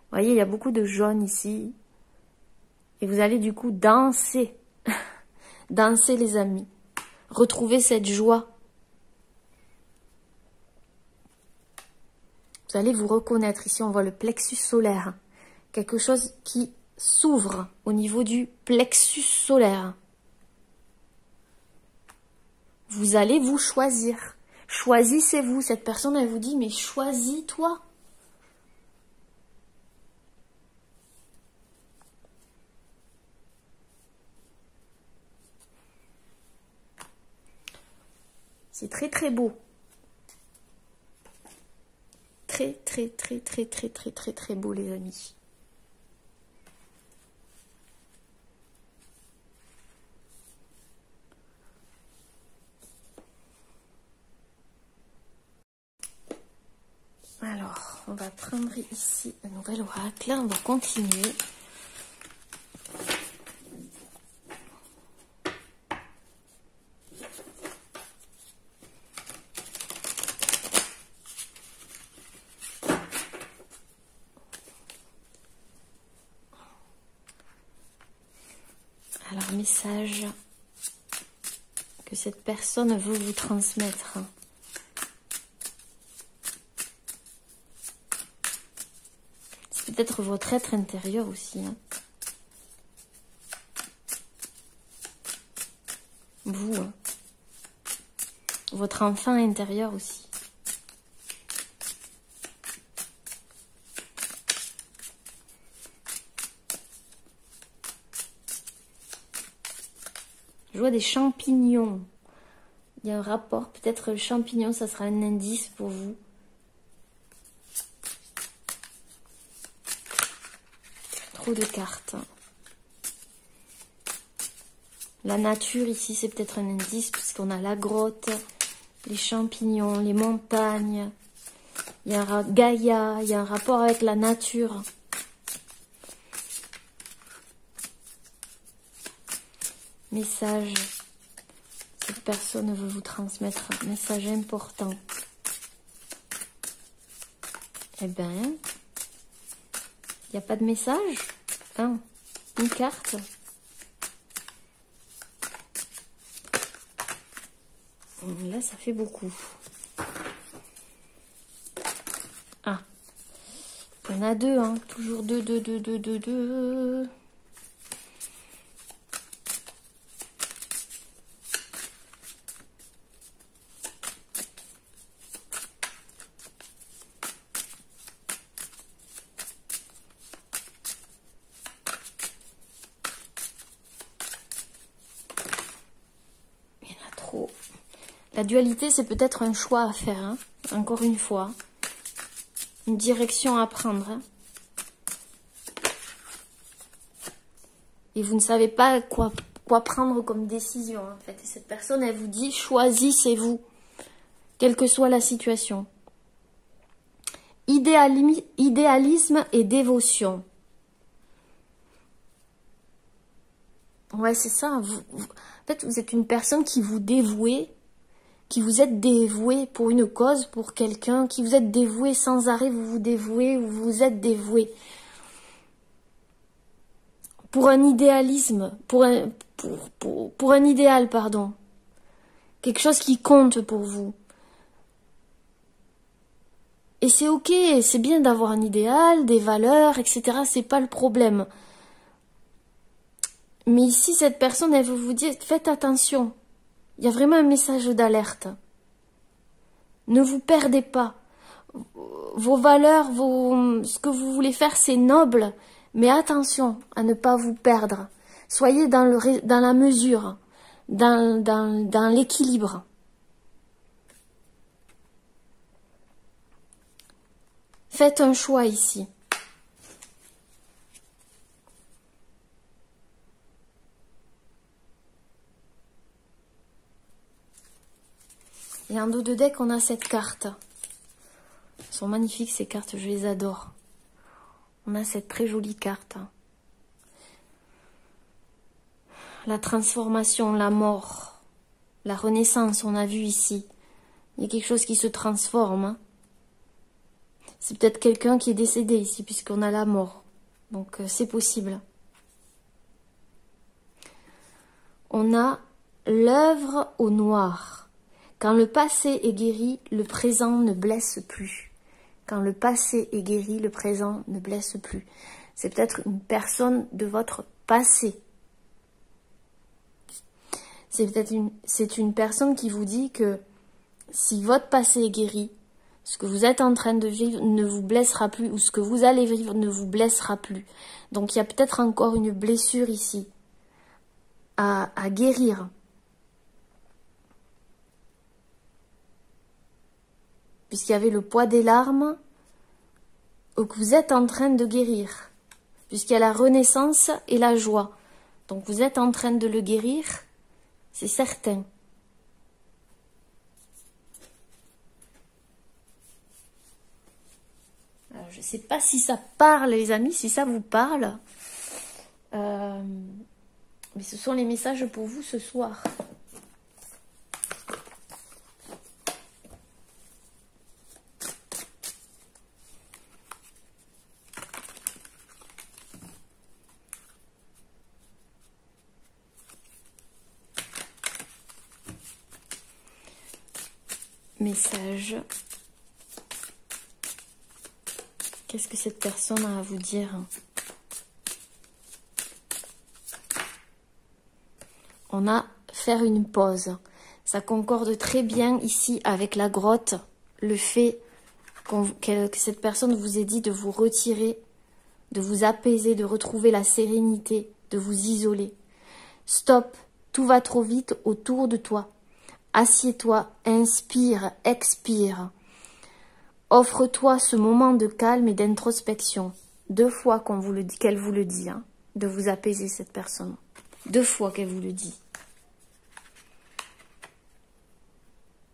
Vous voyez, il y a beaucoup de jaune ici. Et vous allez du coup danser. Danser, les amis. Retrouver cette joie. Vous allez vous reconnaître. Ici, on voit le plexus solaire. Quelque chose qui s'ouvre au niveau du plexus solaire. Vous allez vous choisir. Choisissez-vous. Cette personne, elle vous dit, mais choisis-toi. C'est très très beau. Très très très très très très très très beau, les amis. Alors, on va prendre ici un nouvel oracle. On va continuer. Alors, message que cette personne veut vous transmettre. C'est peut-être votre être intérieur aussi. Hein. Vous. Hein. Votre enfant intérieur aussi. Je vois des champignons. Il y a un rapport, peut-être le champignon, ça sera un indice pour vous. Trop de cartes. La nature ici, c'est peut-être un indice, puisqu'on a la grotte, les champignons, les montagnes. Il y a un Gaïa, il y a un rapport avec la nature. Message. Cette personne veut vous transmettre un message important. Eh ben, il n'y a pas de message. Hein, une carte. Là, ça fait beaucoup. Ah, il y en a deux, hein. Toujours deux. La dualité, c'est peut-être un choix à faire, hein, encore une fois. Une direction à prendre. Hein. Et vous ne savez pas quoi prendre comme décision, en fait. Et cette personne, elle vous dit, choisissez-vous, quelle que soit la situation. Idéalisme et dévotion. Ouais, c'est ça. En fait, vous êtes une personne qui vous dévouez, qui vous êtes dévoué pour une cause, pour quelqu'un, qui vous êtes dévoué sans arrêt, vous vous dévouez ou vous êtes dévoué. Pour un idéalisme, pour un idéal, pardon. Quelque chose qui compte pour vous. Et c'est ok, c'est bien d'avoir un idéal, des valeurs, etc. C'est pas le problème. Mais ici, cette personne, elle veut vous dire, faites attention. Il y a vraiment un message d'alerte. Ne vous perdez pas. Vos valeurs, ce que vous voulez faire, c'est noble. Mais attention à ne pas vous perdre. Soyez dans la mesure, dans l'équilibre. Faites un choix ici. Et en dos de deck, on a cette carte. Elles sont magnifiques ces cartes, je les adore. On a cette très jolie carte. La transformation, la mort, la renaissance, on a vu ici. Il y a quelque chose qui se transforme. Hein. C'est peut-être quelqu'un qui est décédé ici, puisqu'on a la mort. Donc c'est possible. On a l'œuvre au noir. Quand le passé est guéri, le présent ne blesse plus. Quand le passé est guéri, le présent ne blesse plus. C'est peut-être une personne de votre passé. C'est une personne qui vous dit que si votre passé est guéri, ce que vous êtes en train de vivre ne vous blessera plus, ou ce que vous allez vivre ne vous blessera plus. Donc il y a peut-être encore une blessure ici à guérir. Puisqu'il y avait le poids des larmes, que vous êtes en train de guérir. Puisqu'il y a la renaissance et la joie. Donc vous êtes en train de le guérir, c'est certain. Alors, je ne sais pas si ça parle, les amis, si ça vous parle. Mais ce sont les messages pour vous ce soir. Message. Qu'est-ce que cette personne a à vous dire? On a faire une pause. Ça concorde très bien ici avec la grotte. Le fait que cette personne vous ait dit de vous retirer, de vous apaiser, de retrouver la sérénité, de vous isoler. Stop, tout va trop vite autour de toi. Assieds-toi, inspire, expire. Offre-toi ce moment de calme et d'introspection. 2 fois qu'elle vous le dit, hein, de vous apaiser cette personne. 2 fois qu'elle vous le dit.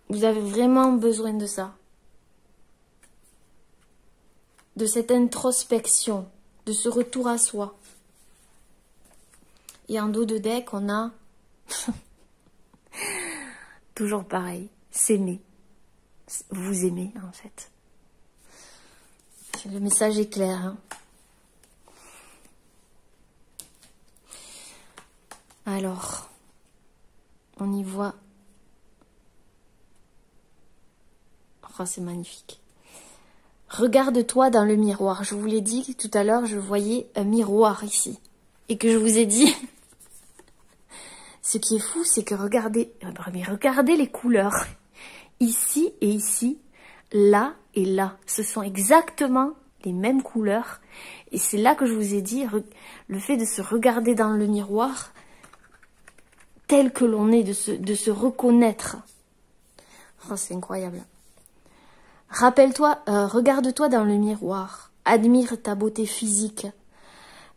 Vous avez vraiment besoin de ça. de cette introspection, de ce retour à soi. Et en dos de deck, on a toujours pareil, s'aimer. Vous aimez, en fait. Le message est clair. Hein. Alors, on y voit. Oh, c'est magnifique. Regarde-toi dans le miroir. Je vous l'ai dit tout à l'heure, je voyais un miroir ici. Et que je vous ai dit... Ce qui est fou, c'est que regardez les couleurs. Ici et ici, là et là. Ce sont exactement les mêmes couleurs. Et c'est là que je vous ai dit, le fait de se regarder dans le miroir, tel que l'on est, de se reconnaître. Oh, c'est incroyable. Rappelle-toi, regarde-toi dans le miroir. Admire ta beauté physique,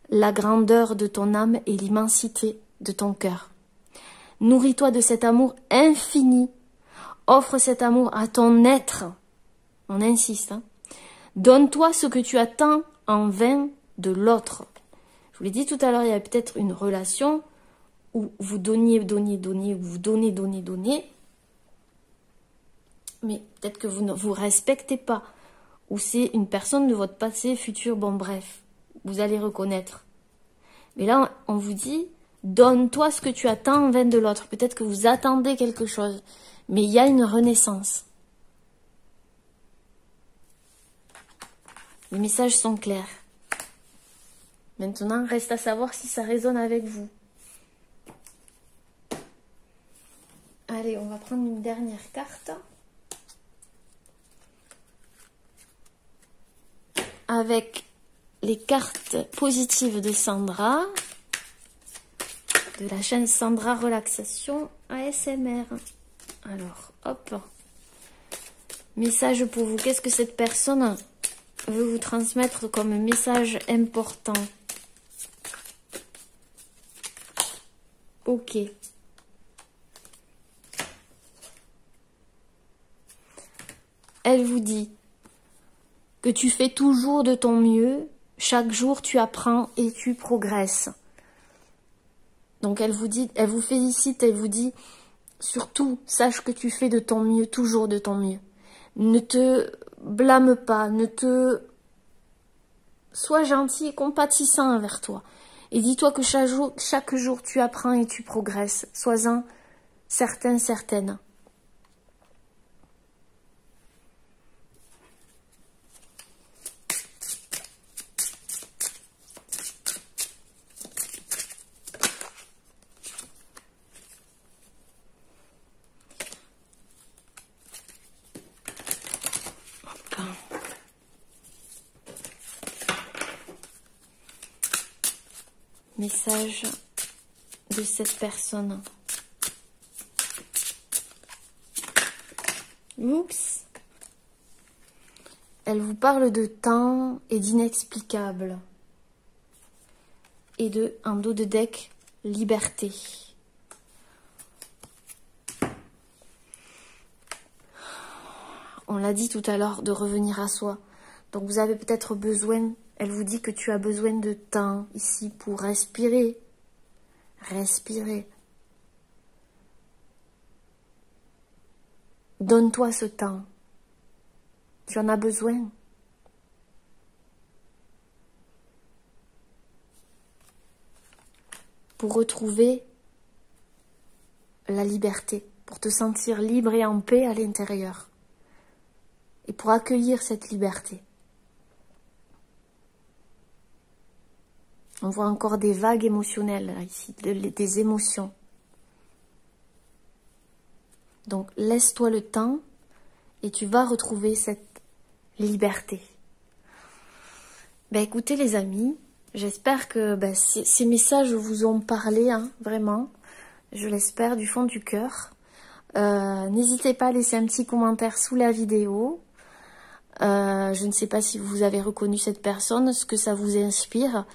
la grandeur de ton âme et l'immensité de ton cœur. Nourris-toi de cet amour infini. Offre cet amour à ton être. On insiste. Hein. Donne-toi ce que tu attends en vain de l'autre. Je vous l'ai dit tout à l'heure, il y a peut-être une relation où vous donniez, vous donnez. Mais peut-être que vous ne vous respectez pas. Ou c'est une personne de votre passé, futur, bon bref. Vous allez reconnaître. Mais là, on vous dit... Donne-toi ce que tu attends en vain de l'autre. Peut-être que vous attendez quelque chose. Mais il y a une renaissance. Les messages sont clairs. Maintenant, reste à savoir si ça résonne avec vous. Allez, on va prendre une dernière carte. Avec les cartes positives de Sandra. De la chaîne Sandra Relaxation ASMR. Alors, hop. Message pour vous. Qu'est-ce que cette personne veut vous transmettre comme message important? Ok. Elle vous dit que tu fais toujours de ton mieux. Chaque jour, tu apprends et tu progresses. Donc elle vous félicite, elle vous dit, surtout, sache que tu fais de ton mieux, toujours de ton mieux. Ne te blâme pas, sois gentil et compatissant envers toi. Et dis-toi que chaque jour tu apprends et tu progresses. Sois-en certain, certaine. Message de cette personne. Oups. Elle vous parle de temps et d'inexplicable. Et de, en dos de deck, liberté. On l'a dit tout à l'heure, de revenir à soi. Donc vous avez peut-être besoin... Elle vous dit que tu as besoin de temps ici pour respirer. Respirer. Donne-toi ce temps. Tu en as besoin. Pour retrouver la liberté. Pour te sentir libre et en paix à l'intérieur. Et pour accueillir cette liberté. On voit encore des vagues émotionnelles là, ici, des émotions. Donc laisse-toi le temps et tu vas retrouver cette liberté. Ben écoutez les amis, j'espère que ces messages vous ont parlé, hein, vraiment. Je l'espère du fond du cœur. N'hésitez pas à laisser un petit commentaire sous la vidéo. Je ne sais pas si vous avez reconnu cette personne, ce que ça vous inspire.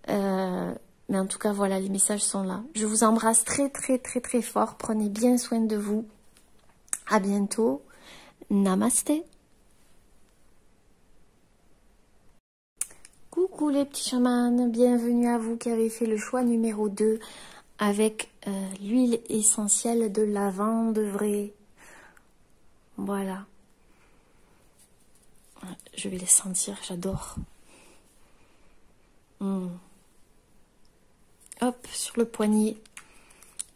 Mais en tout cas, voilà, les messages sont là. Je vous embrasse très, très, très, très fort. Prenez bien soin de vous. À bientôt. Namasté. Coucou les petits chamans, bienvenue à vous qui avez fait le choix numéro 2 avec l'huile essentielle de lavande vraie. Voilà. Je vais les sentir, j'adore. Hop, sur le poignet.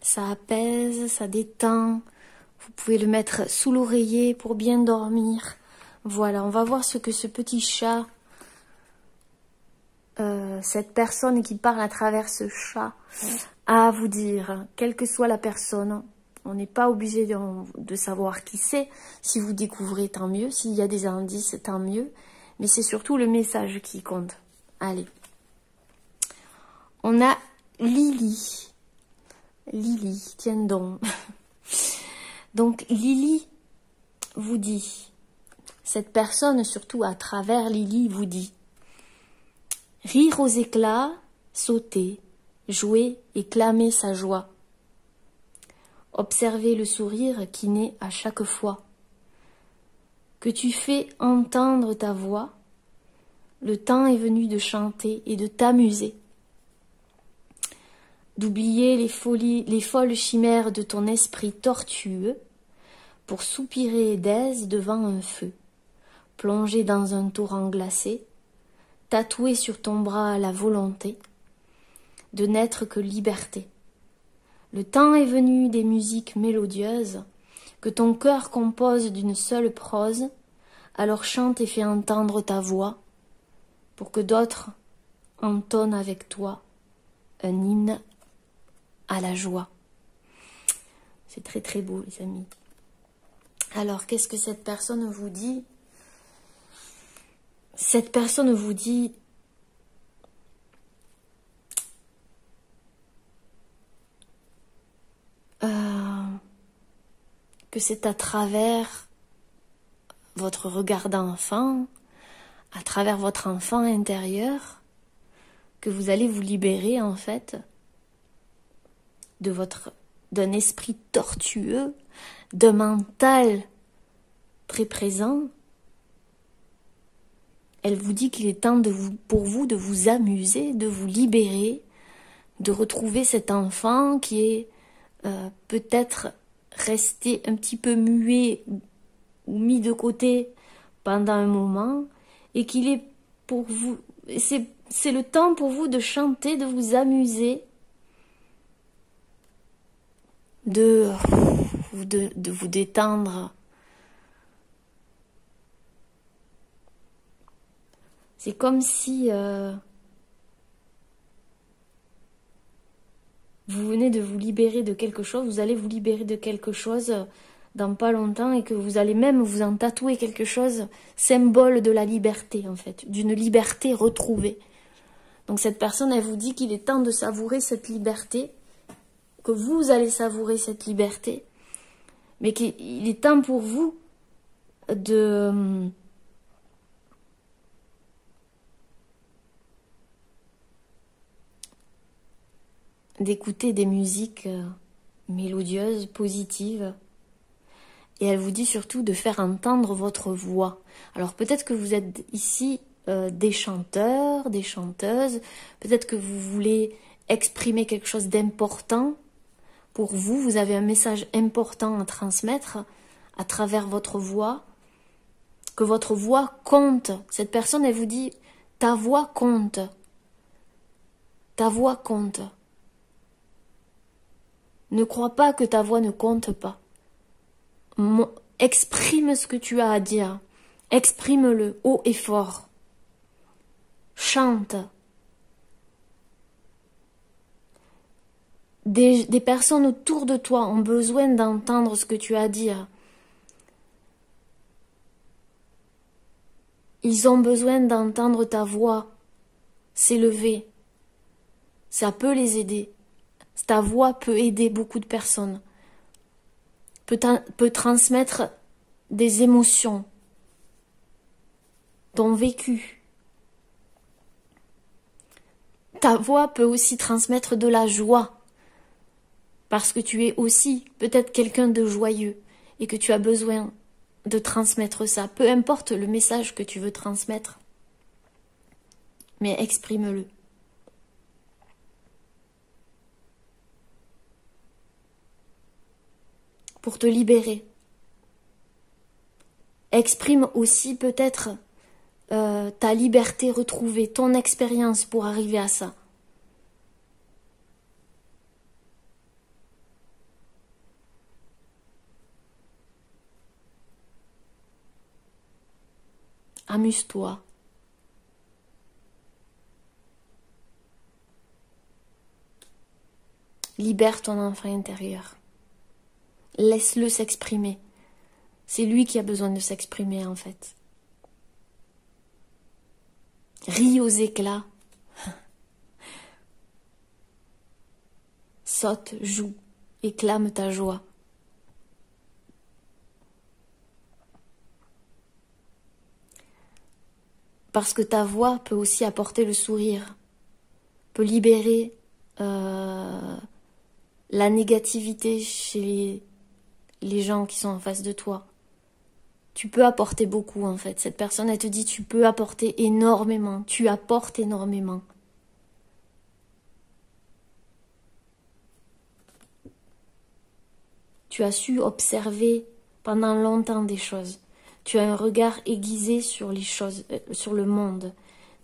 Ça apaise, ça détend. Vous pouvez le mettre sous l'oreiller pour bien dormir. Voilà, on va voir ce que ce petit chat, cette personne qui parle à travers ce chat, a à vous dire. Quelle que soit la personne, on n'est pas obligé de savoir qui c'est. Si vous découvrez, tant mieux. S'il y a des indices, tant mieux. Mais c'est surtout le message qui compte. Allez. On a Lily. Lily, tiens donc. Donc Lily vous dit, cette personne surtout à travers Lily vous dit, rire aux éclats, sauter, jouer et clamer sa joie. Observer le sourire qui naît à chaque fois. Que tu fais entendre ta voix, le temps est venu de chanter et de t'amuser. D'oublier les folles chimères de ton esprit tortueux, pour soupirer d'aise devant un feu, plonger dans un torrent glacé, tatouer sur ton bras la volonté de n'être que liberté. Le temps est venu des musiques mélodieuses que ton cœur compose d'une seule prose, alors chante et fais entendre ta voix pour que d'autres entonnent avec toi un hymne à la joie. C'est très très beau les amis. Alors qu'est-ce que cette personne vous dit? Cette personne vous dit que c'est à travers votre regard d'enfant, à travers votre enfant intérieur, que vous allez vous libérer en fait d'un esprit tortueux, d'un mental très présent. Elle vous dit qu'il est temps pour vous de vous amuser, de vous libérer, de retrouver cet enfant qui est peut-être resté un petit peu muet ou mis de côté pendant un moment, et qu'il est pour vous, c'est le temps pour vous de chanter, de vous amuser, de vous détendre. C'est comme si vous venez de vous libérer de quelque chose, vous allez vous libérer de quelque chose dans pas longtemps et que vous allez même vous en tatouer quelque chose, symbole de la liberté en fait, d'une liberté retrouvée. Donc cette personne, elle vous dit qu'il est temps de savourer cette liberté, que vous allez savourer cette liberté, mais qu'il est temps pour vous d'écouter des musiques mélodieuses, positives. Et elle vous dit surtout de faire entendre votre voix. Alors peut-être que vous êtes ici des chanteurs, des chanteuses, peut-être que vous voulez exprimer quelque chose d'important pour vous, vous avez un message important à transmettre à travers votre voix, que votre voix compte. Cette personne, elle vous dit, ta voix compte. Ta voix compte. Ne crois pas que ta voix ne compte pas. Exprime ce que tu as à dire. Exprime-le haut et fort. Chante. Des personnes autour de toi ont besoin d'entendre ce que tu as à dire. Ils ont besoin d'entendre ta voix s'élever. Ça peut les aider. Ta voix peut aider beaucoup de personnes, peut transmettre des émotions, ton vécu. Ta voix peut aussi transmettre de la joie, parce que tu es aussi peut-être quelqu'un de joyeux et que tu as besoin de transmettre ça, peu importe le message que tu veux transmettre. mais exprime-le. Pour te libérer. Exprime aussi peut-être ta liberté retrouvée, ton expérience pour arriver à ça. Amuse-toi. Libère ton enfant intérieur. Laisse-le s'exprimer. C'est lui qui a besoin de s'exprimer en fait. Ris aux éclats. Saute, joue, et clame ta joie. Parce que ta voix peut aussi apporter le sourire, peut libérer la négativité chez les gens qui sont en face de toi. Tu peux apporter beaucoup en fait. Cette personne, elle te dit tu peux apporter énormément, tu apportes énormément. Tu as su observer pendant longtemps des choses. Tu as un regard aiguisé sur les choses, sur le monde.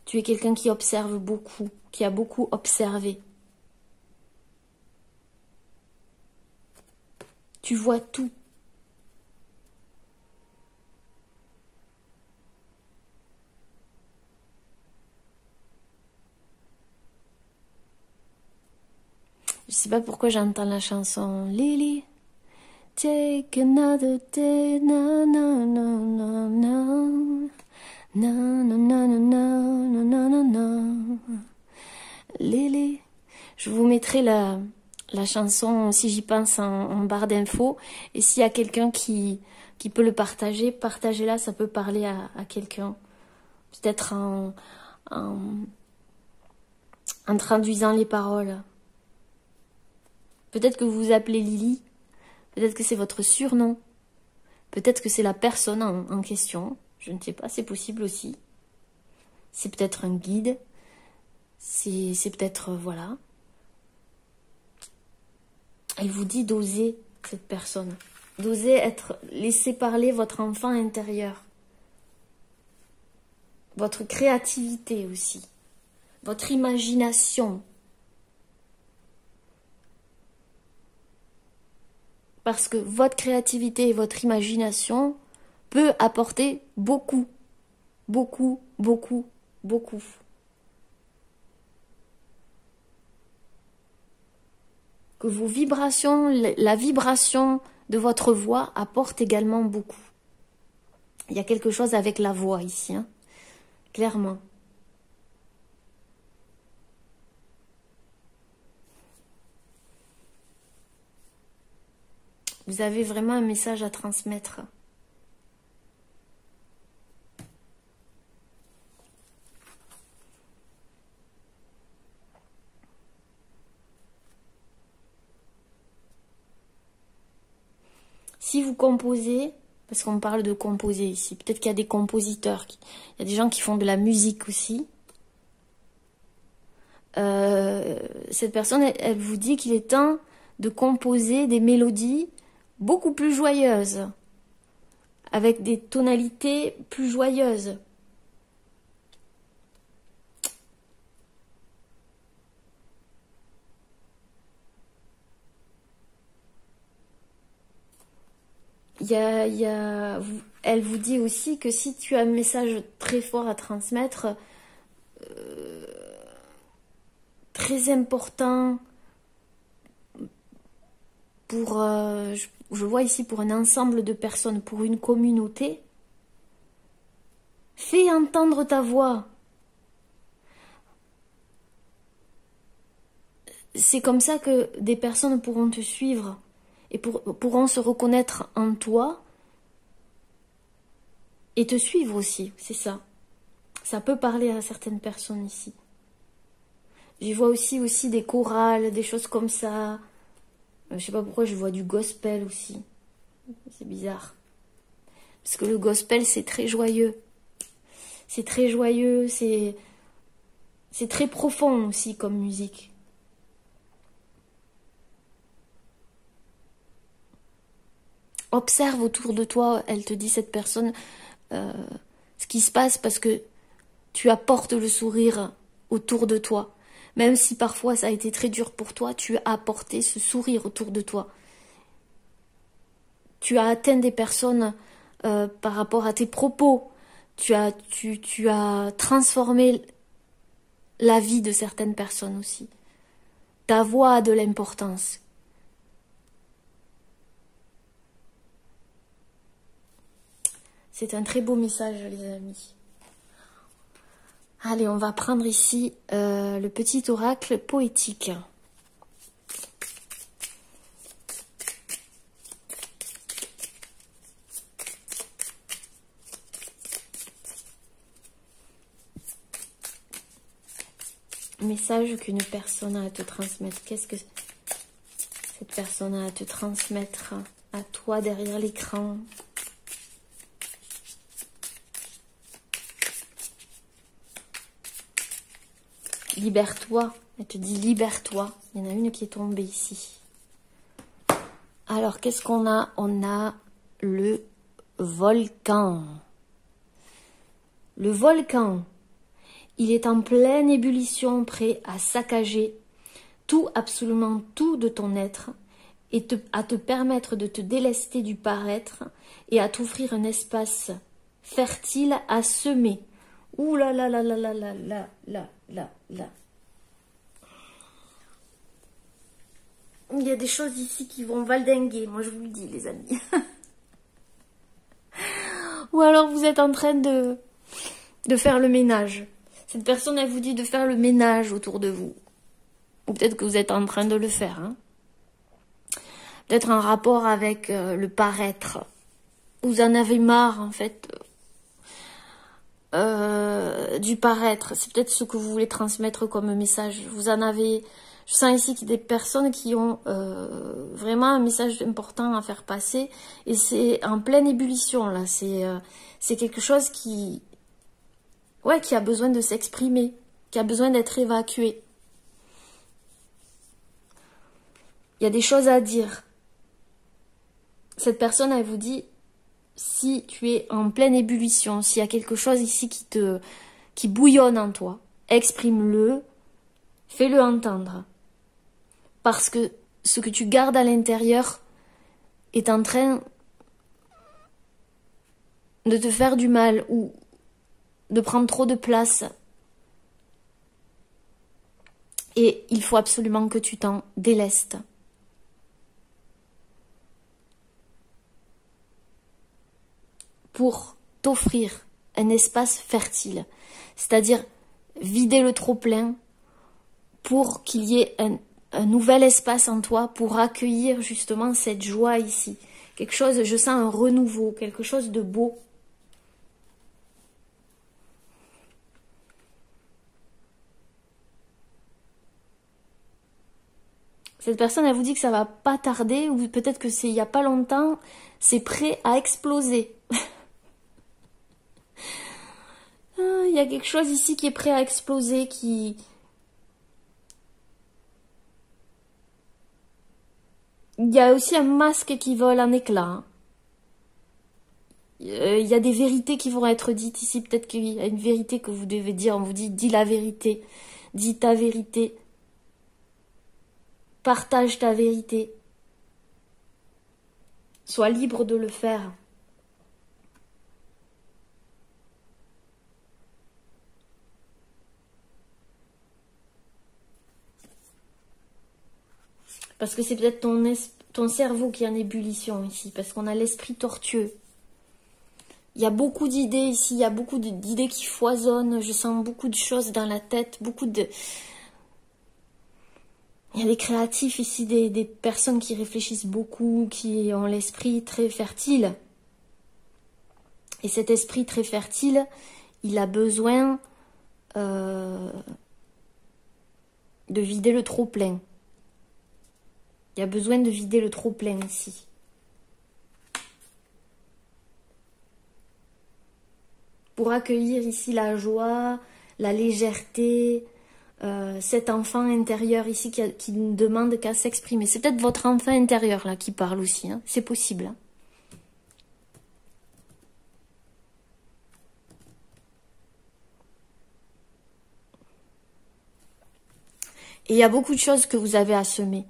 Tu es quelqu'un qui observe beaucoup, qui a beaucoup observé. Tu vois tout. Je sais pas pourquoi j'entends la chanson Lily. Take another day, na na na na na, na na na na na na na na. Lily. Je vous mettrai la chanson, si j'y pense, en barre d'infos. Et s'il y a quelqu'un qui peut le partager, partagez-la, ça peut parler à quelqu'un. Peut-être en traduisant les paroles. Peut-être que vous vous appelez Lily. Peut-être que c'est votre surnom. Peut-être que c'est la personne en question. Je ne sais pas, c'est possible aussi. C'est peut-être un guide. C'est peut-être, voilà. Elle vous dit d'oser, cette personne. D'oser laisser parler votre enfant intérieur. Votre créativité aussi. Votre imagination. Parce que votre créativité et votre imagination peut apporter beaucoup, beaucoup, beaucoup, beaucoup. Que vos vibrations, la vibration de votre voix apporte également beaucoup. Il y a quelque chose avec la voix ici, hein, clairement. Vous avez vraiment un message à transmettre. Si vous composez, parce qu'on parle de composer ici, peut-être qu'il y a des compositeurs, il y a des gens qui font de la musique aussi. Cette personne, elle vous dit qu'il est temps de composer des mélodies beaucoup plus joyeuses, avec des tonalités plus joyeuses. Elle vous dit aussi que si tu as un message très fort à transmettre, très important pour, je vois ici pour un ensemble de personnes, pour une communauté, fais entendre ta voix. C'est comme ça que des personnes pourront te suivre et pourront se reconnaître en toi et te suivre aussi, c'est ça. Ça peut parler à certaines personnes ici. Je vois aussi des chorales, des choses comme ça. Je sais pas pourquoi je vois du gospel aussi. C'est bizarre. Parce que le gospel, c'est très joyeux. C'est très joyeux, c'est... C'est très profond aussi comme musique. Observe autour de toi, elle te dit cette personne, ce qui se passe parce que tu apportes le sourire autour de toi. Même si parfois ça a été très dur pour toi, tu as apporté ce sourire autour de toi. Tu as atteint des personnes par rapport à tes propos. Tu as transformé la vie de certaines personnes aussi. Ta voix a de l'importance. C'est un très beau message, les amis. Allez, on va prendre ici le petit oracle poétique. Message qu'une personne a à te transmettre. Qu'est-ce que cette personne a à te transmettre à toi derrière l'écran? Libère-toi. Elle te dit libère-toi. Il y en a une qui est tombée ici. Alors, qu'est-ce qu'on a? On a le volcan. Le volcan, il est en pleine ébullition, prêt à saccager tout, absolument tout de ton être et à te permettre de te délester du paraître et à t'offrir un espace fertile à semer. Ouh là là là là là là là là là là. Il y a des choses ici qui vont valdinguer, moi je vous le dis les amis. Ou alors vous êtes en train de faire le ménage. Cette personne, elle vous dit de faire le ménage autour de vous. Ou peut-être que vous êtes en train de le faire. Hein. Peut-être en rapport avec le paraître. Vous en avez marre en fait du paraître. C'est peut-être ce que vous voulez transmettre comme message. Vous en avez... Je sens ici qu'il y a des personnes qui ont vraiment un message important à faire passer. Et c'est en pleine ébullition là. C'est quelque chose qui... Ouais, qui a besoin de s'exprimer, qui a besoin d'être évacué. Il y a des choses à dire. Cette personne, elle vous dit, si tu es en pleine ébullition, s'il y a quelque chose ici qui bouillonne en toi, exprime-le, fais-le entendre. Parce que ce que tu gardes à l'intérieur est en train de te faire du mal ou de prendre trop de place. Et il faut absolument que tu t'en délestes. Pour t'offrir un espace fertile. C'est-à-dire vider le trop-plein pour qu'il y ait un nouvel espace en toi pour accueillir justement cette joie ici. Quelque chose, je sens un renouveau, quelque chose de beau. Cette personne, elle vous dit que ça va pas tarder, ou peut-être que c'est il y a pas longtemps, c'est prêt à exploser. Il y a quelque chose ici qui est prêt à exploser, qui... Il y a aussi un masque qui vole en éclats. Il y a des vérités qui vont être dites ici. Peut-être qu'il y a une vérité que vous devez dire. On vous dit, dis la vérité. Dis ta vérité. Partage ta vérité. Sois libre de le faire. Parce que c'est peut-être ton cerveau qui est en ébullition ici. Parce qu'on a l'esprit tortueux. Il y a beaucoup d'idées ici. Il y a beaucoup d'idées qui foisonnent. Je sens beaucoup de choses dans la tête. Il y a des créatifs ici, des personnes qui réfléchissent beaucoup, qui ont l'esprit très fertile. Et cet esprit très fertile, il a besoin de vider le trop-plein. Il y a besoin de vider le trop-plein ici. Pour accueillir ici la joie, la légèreté, cet enfant intérieur ici qui ne demande qu'à s'exprimer. C'est peut-être votre enfant intérieur là qui parle aussi, hein. C'est possible. Hein. Et il y a beaucoup de choses que vous avez à semer.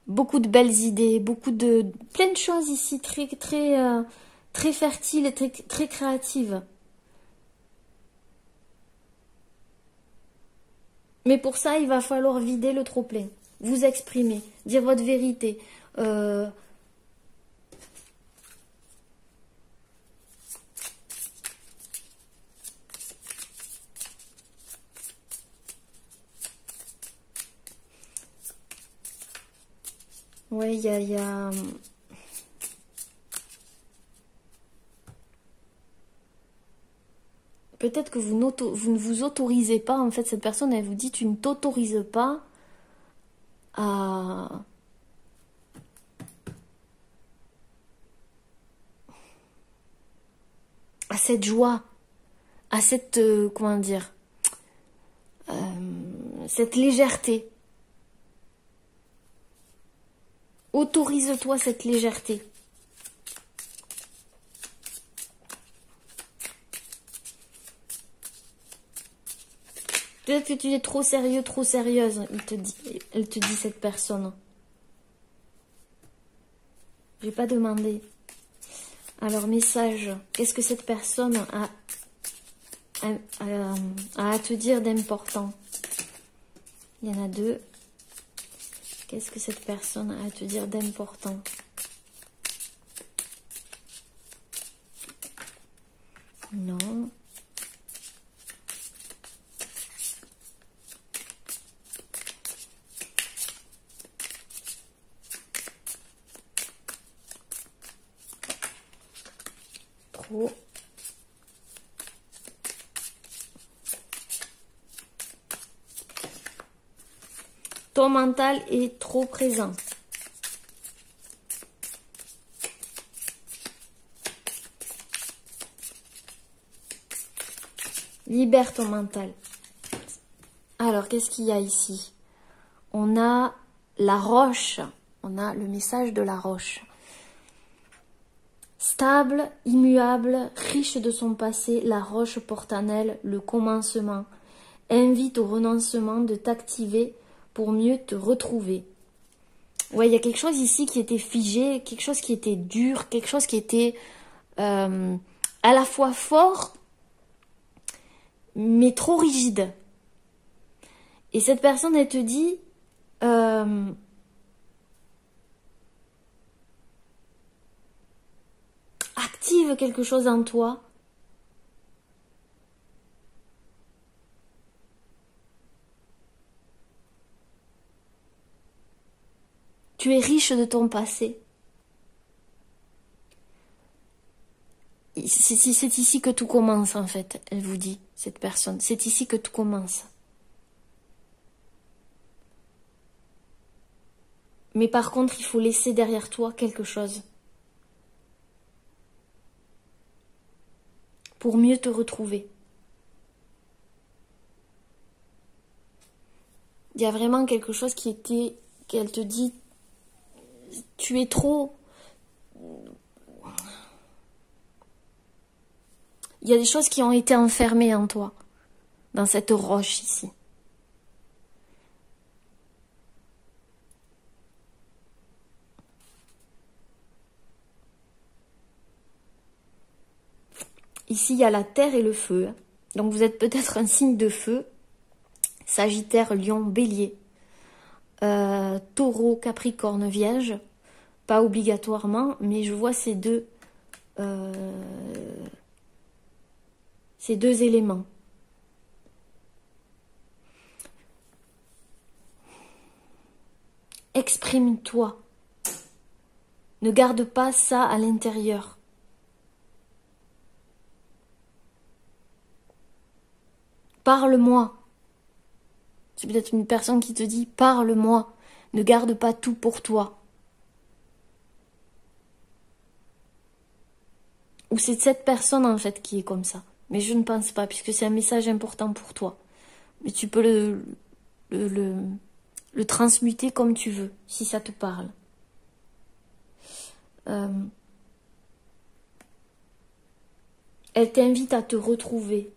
Beaucoup de belles idées, plein de choses ici très fertiles et très créatives. Mais pour ça, il va falloir vider le trop-plein. Vous exprimer, dire votre vérité. Ouais, il y a... Peut-être que vous ne vous autorisez pas, en fait, cette personne, elle vous dit, tu ne t'autorises pas à cette joie, à cette, comment dire, cette légèreté. Autorise-toi cette légèreté. Peut-être que tu es trop sérieux, trop sérieuse, elle te dit cette personne. J'ai pas demandé. Alors, message, qu'est-ce que cette personne a à te dire d'important? Il y en a deux. Qu'est-ce que cette personne a à te dire d'important? Non. Trop. Ton mental est trop présent. Libère ton mental. Alors, qu'est-ce qu'il y a ici? On a la roche. On a le message de la roche. Stable, immuable, riche de son passé, la roche porte en elle le commencement. Invite au renoncement de t'activer pour mieux te retrouver. Ouais, il y a quelque chose ici qui était figé, quelque chose qui était dur, quelque chose qui était à la fois fort, mais trop rigide. Et cette personne, elle te dit, active quelque chose en toi. Tu es riche de ton passé. C'est ici que tout commence, en fait, elle vous dit, cette personne. C'est ici que tout commence. Mais par contre, il faut laisser derrière toi quelque chose. Pour mieux te retrouver. Il y a vraiment quelque chose qu'elle te dit, tu es trop... Il y a des choses qui ont été enfermées en toi, dans cette roche ici. Ici, il y a la terre et le feu. Donc, vous êtes peut-être un signe de feu. Sagittaire, Lion, Bélier. Taureau, Capricorne, Vierge. Pas obligatoirement, mais je vois ces deux éléments. Exprime-toi. Ne garde pas ça à l'intérieur. Parle-moi. C'est peut-être une personne qui te dit « Parle-moi, ne garde pas tout pour toi ». Ou c'est cette personne en fait qui est comme ça. Mais je ne pense pas, puisque c'est un message important pour toi. Mais tu peux le transmuter comme tu veux, si ça te parle. Elle t'invite à te retrouver.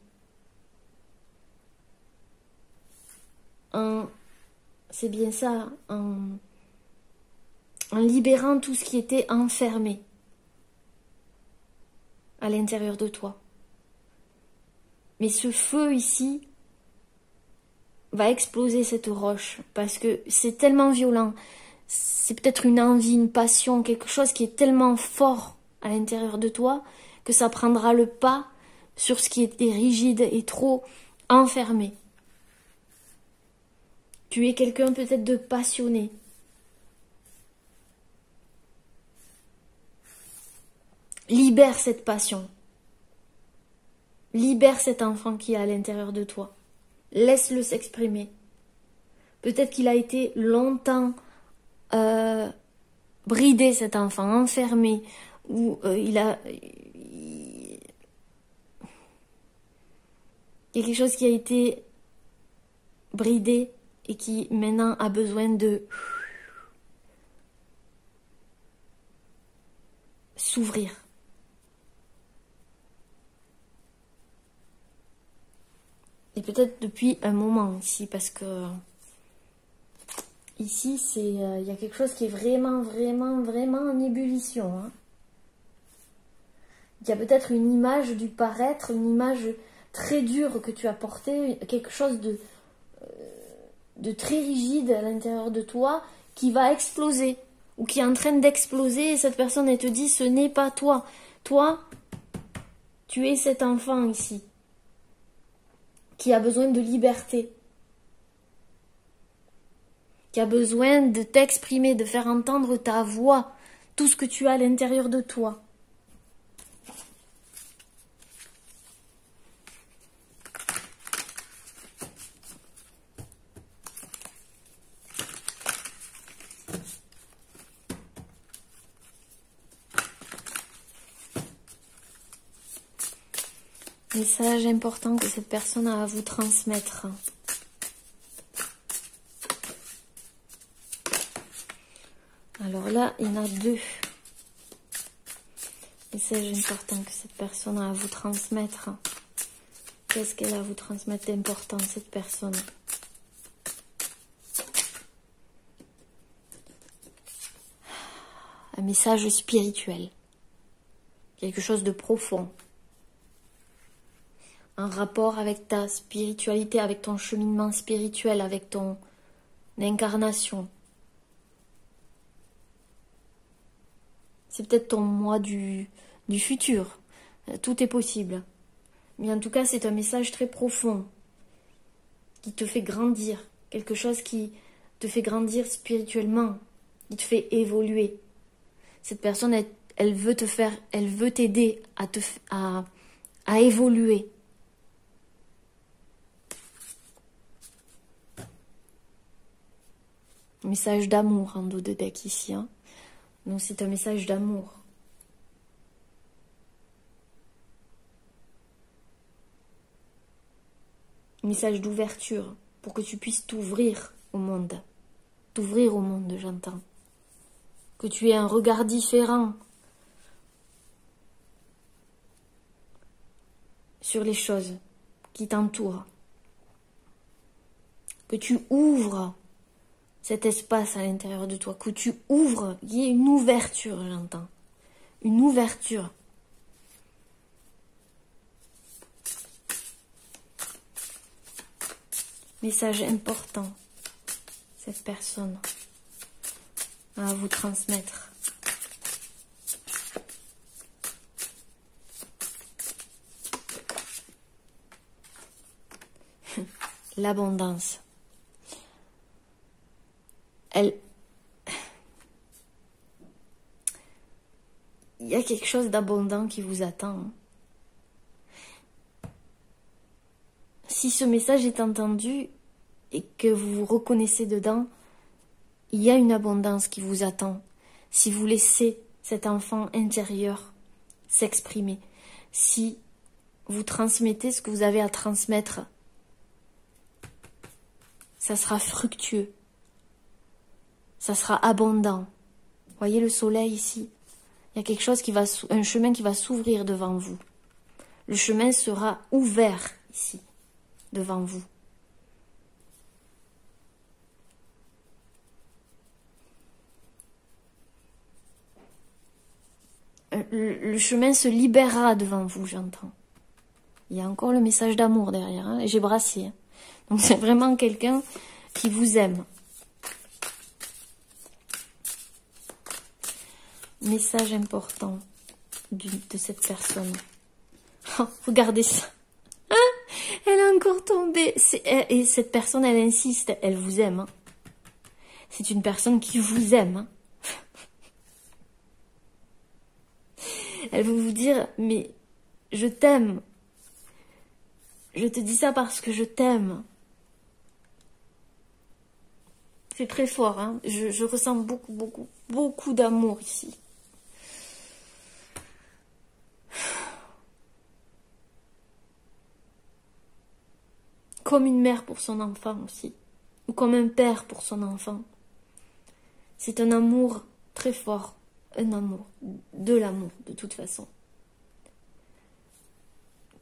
C'est bien ça, en libérant tout ce qui était enfermé à l'intérieur de toi. Mais ce feu ici va exploser cette roche parce que c'est tellement violent. C'est peut-être une envie, une passion, quelque chose qui est tellement fort à l'intérieur de toi que ça prendra le pas sur ce qui était rigide et trop enfermé. Tu es quelqu'un peut-être de passionné. Libère cette passion. Libère cet enfant qui est à l'intérieur de toi. Laisse-le s'exprimer. Peut-être qu'il a été longtemps bridé, cet enfant, enfermé, ou il y a quelque chose qui a été bridé et qui maintenant a besoin de s'ouvrir. Et peut-être depuis un moment ici, parce que ici, il y a quelque chose qui est vraiment en ébullition. Hein. Il y a peut-être une image du paraître, une image très dure que tu as portée, quelque chose de très rigide à l'intérieur de toi qui va exploser ou qui est en train d'exploser et cette personne elle te dit ce n'est pas toi. Toi, tu es cet enfant ici qui a besoin de liberté, qui a besoin de t'exprimer, de faire entendre ta voix, tout ce que tu as à l'intérieur de toi. Message important que cette personne a à vous transmettre. Alors là, il y en a deux. Message important que cette personne a à vous transmettre. Qu'est-ce qu'elle a à vous transmettre d'important, cette personne? Un message spirituel. Quelque chose de profond. Un rapport avec ta spiritualité, avec ton cheminement spirituel, avec ton incarnation. C'est peut-être ton moi du futur. Tout est possible. Mais en tout cas, c'est un message très profond qui te fait grandir. Quelque chose qui te fait grandir spirituellement, qui te fait évoluer. Cette personne, elle veut t'aider à évoluer. Message d'amour en dos de deck ici. Hein. Donc c'est un message d'amour. Message d'ouverture pour que tu puisses t'ouvrir au monde. T'ouvrir au monde, j'entends. Que tu aies un regard différent sur les choses qui t'entourent. Que tu ouvres cet espace à l'intérieur de toi, que tu ouvres, il y ait une ouverture, j'entends. Une ouverture. Message important, cette personne a à vous transmettre. L'abondance. Il y a quelque chose d'abondant qui vous attend. Si ce message est entendu et que vous vous reconnaissez dedans, il y a une abondance qui vous attend. Si vous laissez cet enfant intérieur s'exprimer, si vous transmettez ce que vous avez à transmettre ça sera fructueux. Ça sera abondant. Voyez le soleil ici? Il y a quelque chose qui va, un chemin qui va s'ouvrir devant vous. Le chemin sera ouvert ici, devant vous. Le chemin se libérera devant vous, j'entends. Il y a encore le message d'amour derrière, hein, et j'ai brassé. Hein. Donc c'est vraiment quelqu'un qui vous aime. Message important de cette personne. Oh, regardez ça. Ah, elle a encore tombé. Et cette personne, elle insiste, elle vous aime. Hein. C'est une personne qui vous aime. Hein. Elle veut vous dire, mais je t'aime. Je te dis ça parce que je t'aime. C'est très fort, hein. Je ressens beaucoup d'amour ici. Comme une mère pour son enfant aussi. Ou comme un père pour son enfant. C'est un amour très fort. Un amour. De l'amour, de toute façon.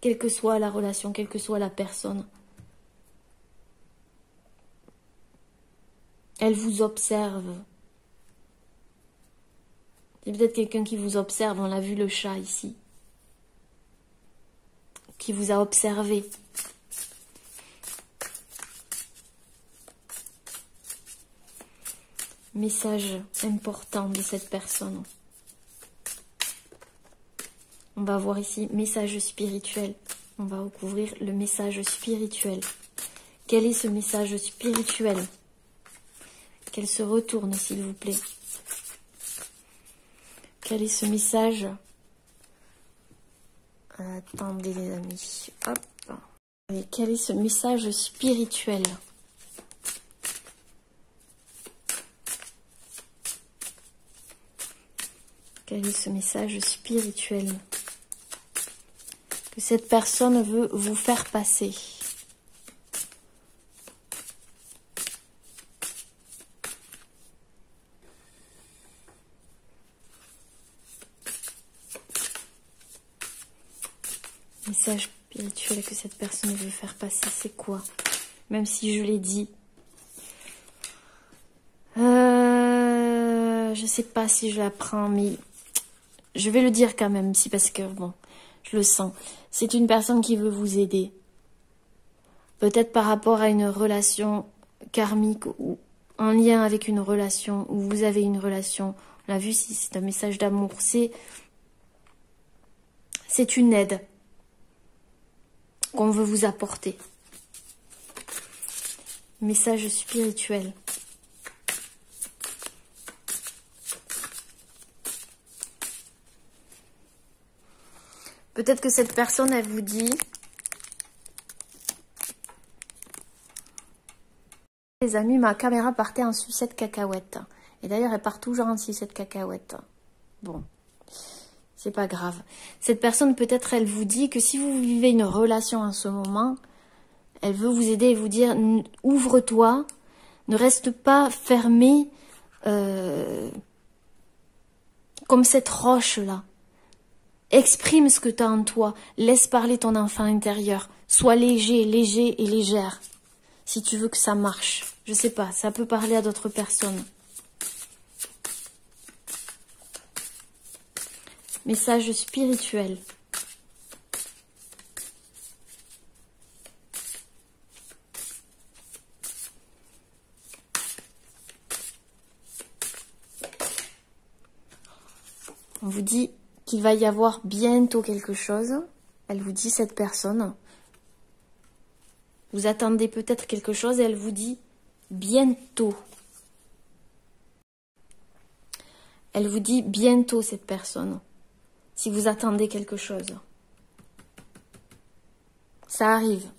Quelle que soit la relation, quelle que soit la personne. Elle vous observe. C'est peut-être quelqu'un qui vous observe. On l'a vu, le chat ici. Qui vous a observé. Message important de cette personne. On va voir ici, message spirituel. On va recouvrir le message spirituel. Quel est ce message spirituel? Qu'elle se retourne, s'il vous plaît. Quel est ce message? Attendez, les amis. Hop. Et quel est ce message spirituel? Quel est ce message spirituel que cette personne veut vous faire passer? Message spirituel que cette personne veut faire passer, c'est quoi? Même si je l'ai dit. Je sais pas si je la prends, mais je vais le dire quand même, si, parce que bon, je le sens. C'est une personne qui veut vous aider. Peut-être par rapport à une relation karmique ou en lien avec une relation, où vous avez une relation. On l'a vu, si c'est un message d'amour, c'est une aide qu'on veut vous apporter. Message spirituel. Peut-être que cette personne, elle vous dit... Les amis, ma caméra partait en sucette cacahuète. Et d'ailleurs, elle part toujours en sucette cacahuète. Bon, c'est pas grave. Cette personne, peut-être, elle vous dit que si vous vivez une relation en ce moment, elle veut vous aider et vous dire, ouvre-toi, ne reste pas fermé comme cette roche-là. Exprime ce que tu as en toi. Laisse parler ton enfant intérieur. Sois léger, léger et légère. Si tu veux que ça marche. Je sais pas, ça peut parler à d'autres personnes. Message spirituel. On vous dit qu'il va y avoir bientôt quelque chose. Elle vous dit, cette personne. Vous attendez peut-être quelque chose et elle vous dit bientôt. Elle vous dit bientôt, cette personne. Si vous attendez quelque chose. Ça arrive.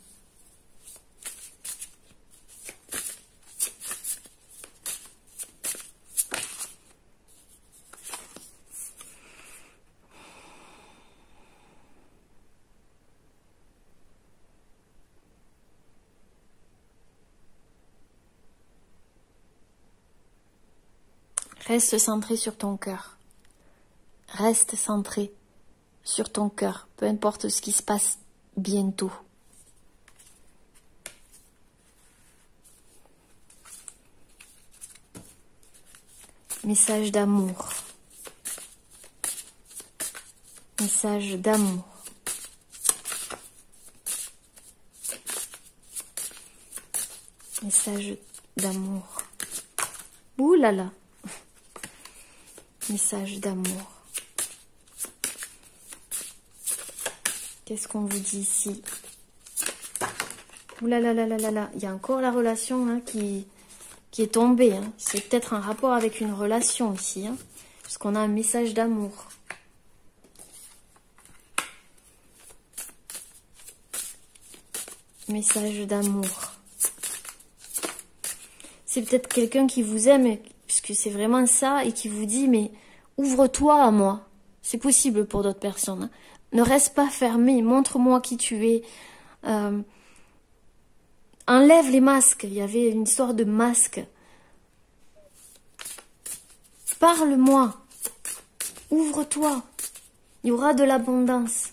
Reste centré sur ton cœur. Reste centré sur ton cœur, peu importe ce qui se passe bientôt. Message d'amour. Message d'amour. Message d'amour. Ouh là là. Message d'amour. Qu'est-ce qu'on vous dit ici? Ouh là là là là là là. Il y a encore la relation hein, qui est tombée. Hein. C'est peut-être un rapport avec une relation ici. Hein, puisqu'on a un message d'amour. Message d'amour. C'est peut-être quelqu'un qui vous aime, puisque c'est vraiment ça, et qui vous dit, mais ouvre-toi à moi. C'est possible pour d'autres personnes. Hein. Ne reste pas fermé, montre-moi qui tu es. Enlève les masques. Il y avait une histoire de masques. Parle-moi. Ouvre-toi. Il y aura de l'abondance.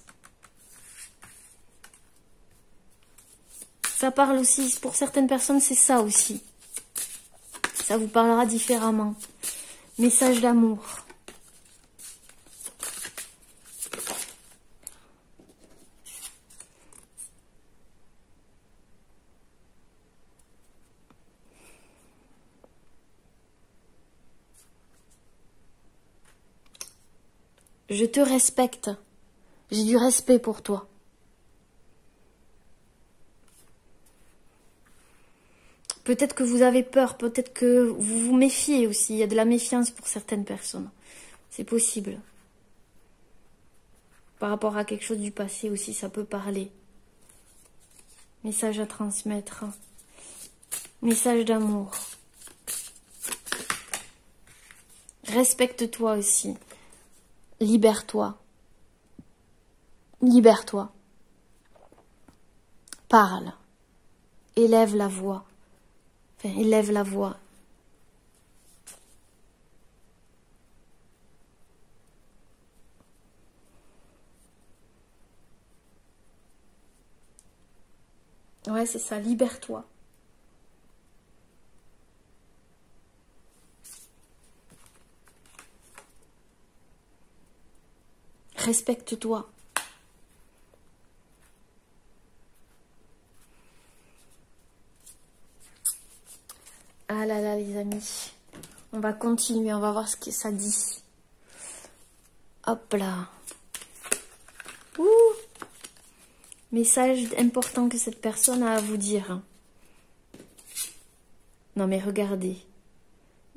Ça parle aussi, pour certaines personnes, c'est ça aussi. Ça vous parlera différemment. Message d'amour. Je te respecte. J'ai du respect pour toi. Peut-être que vous avez peur, peut-être que vous vous méfiez aussi. Il y a de la méfiance pour certaines personnes. C'est possible. Par rapport à quelque chose du passé aussi, ça peut parler. Message à transmettre. Message d'amour. Respecte-toi aussi. Libère-toi. Libère-toi. Parle. Élève la voix. Enfin, élève la voix. Ouais, c'est ça. Libère-toi. Respecte-toi. Ah là là, les amis. On va continuer, on va voir ce que ça dit. Hop là. Ouh. Message important que cette personne a à vous dire. Non mais regardez.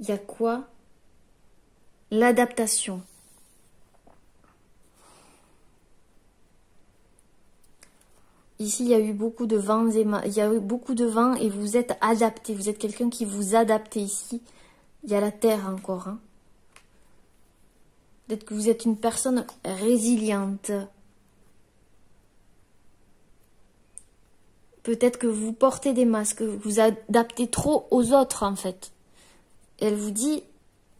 Il y a quoi? L'adaptation. Ici, il y a eu beaucoup de vent et vous êtes adapté. Vous êtes quelqu'un qui vous adapte ici. Il y a la terre encore. Hein. Peut-être que vous êtes une personne résiliente. Peut-être que vous portez des masques, vous vous adaptez trop aux autres en fait. Elle vous dit,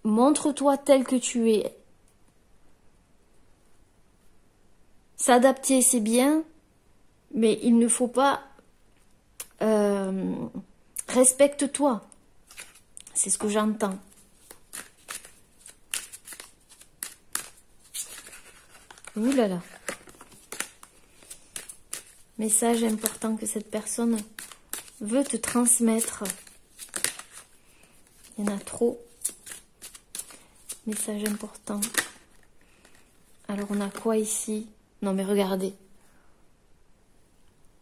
montre-toi tel que tu es. S'adapter, c'est bien. Mais il ne faut pas... respecte-toi. C'est ce que j'entends. Ouh là là. Message important que cette personne veut te transmettre. Il y en a trop. Message important. Alors on a quoi ici? Non mais regardez.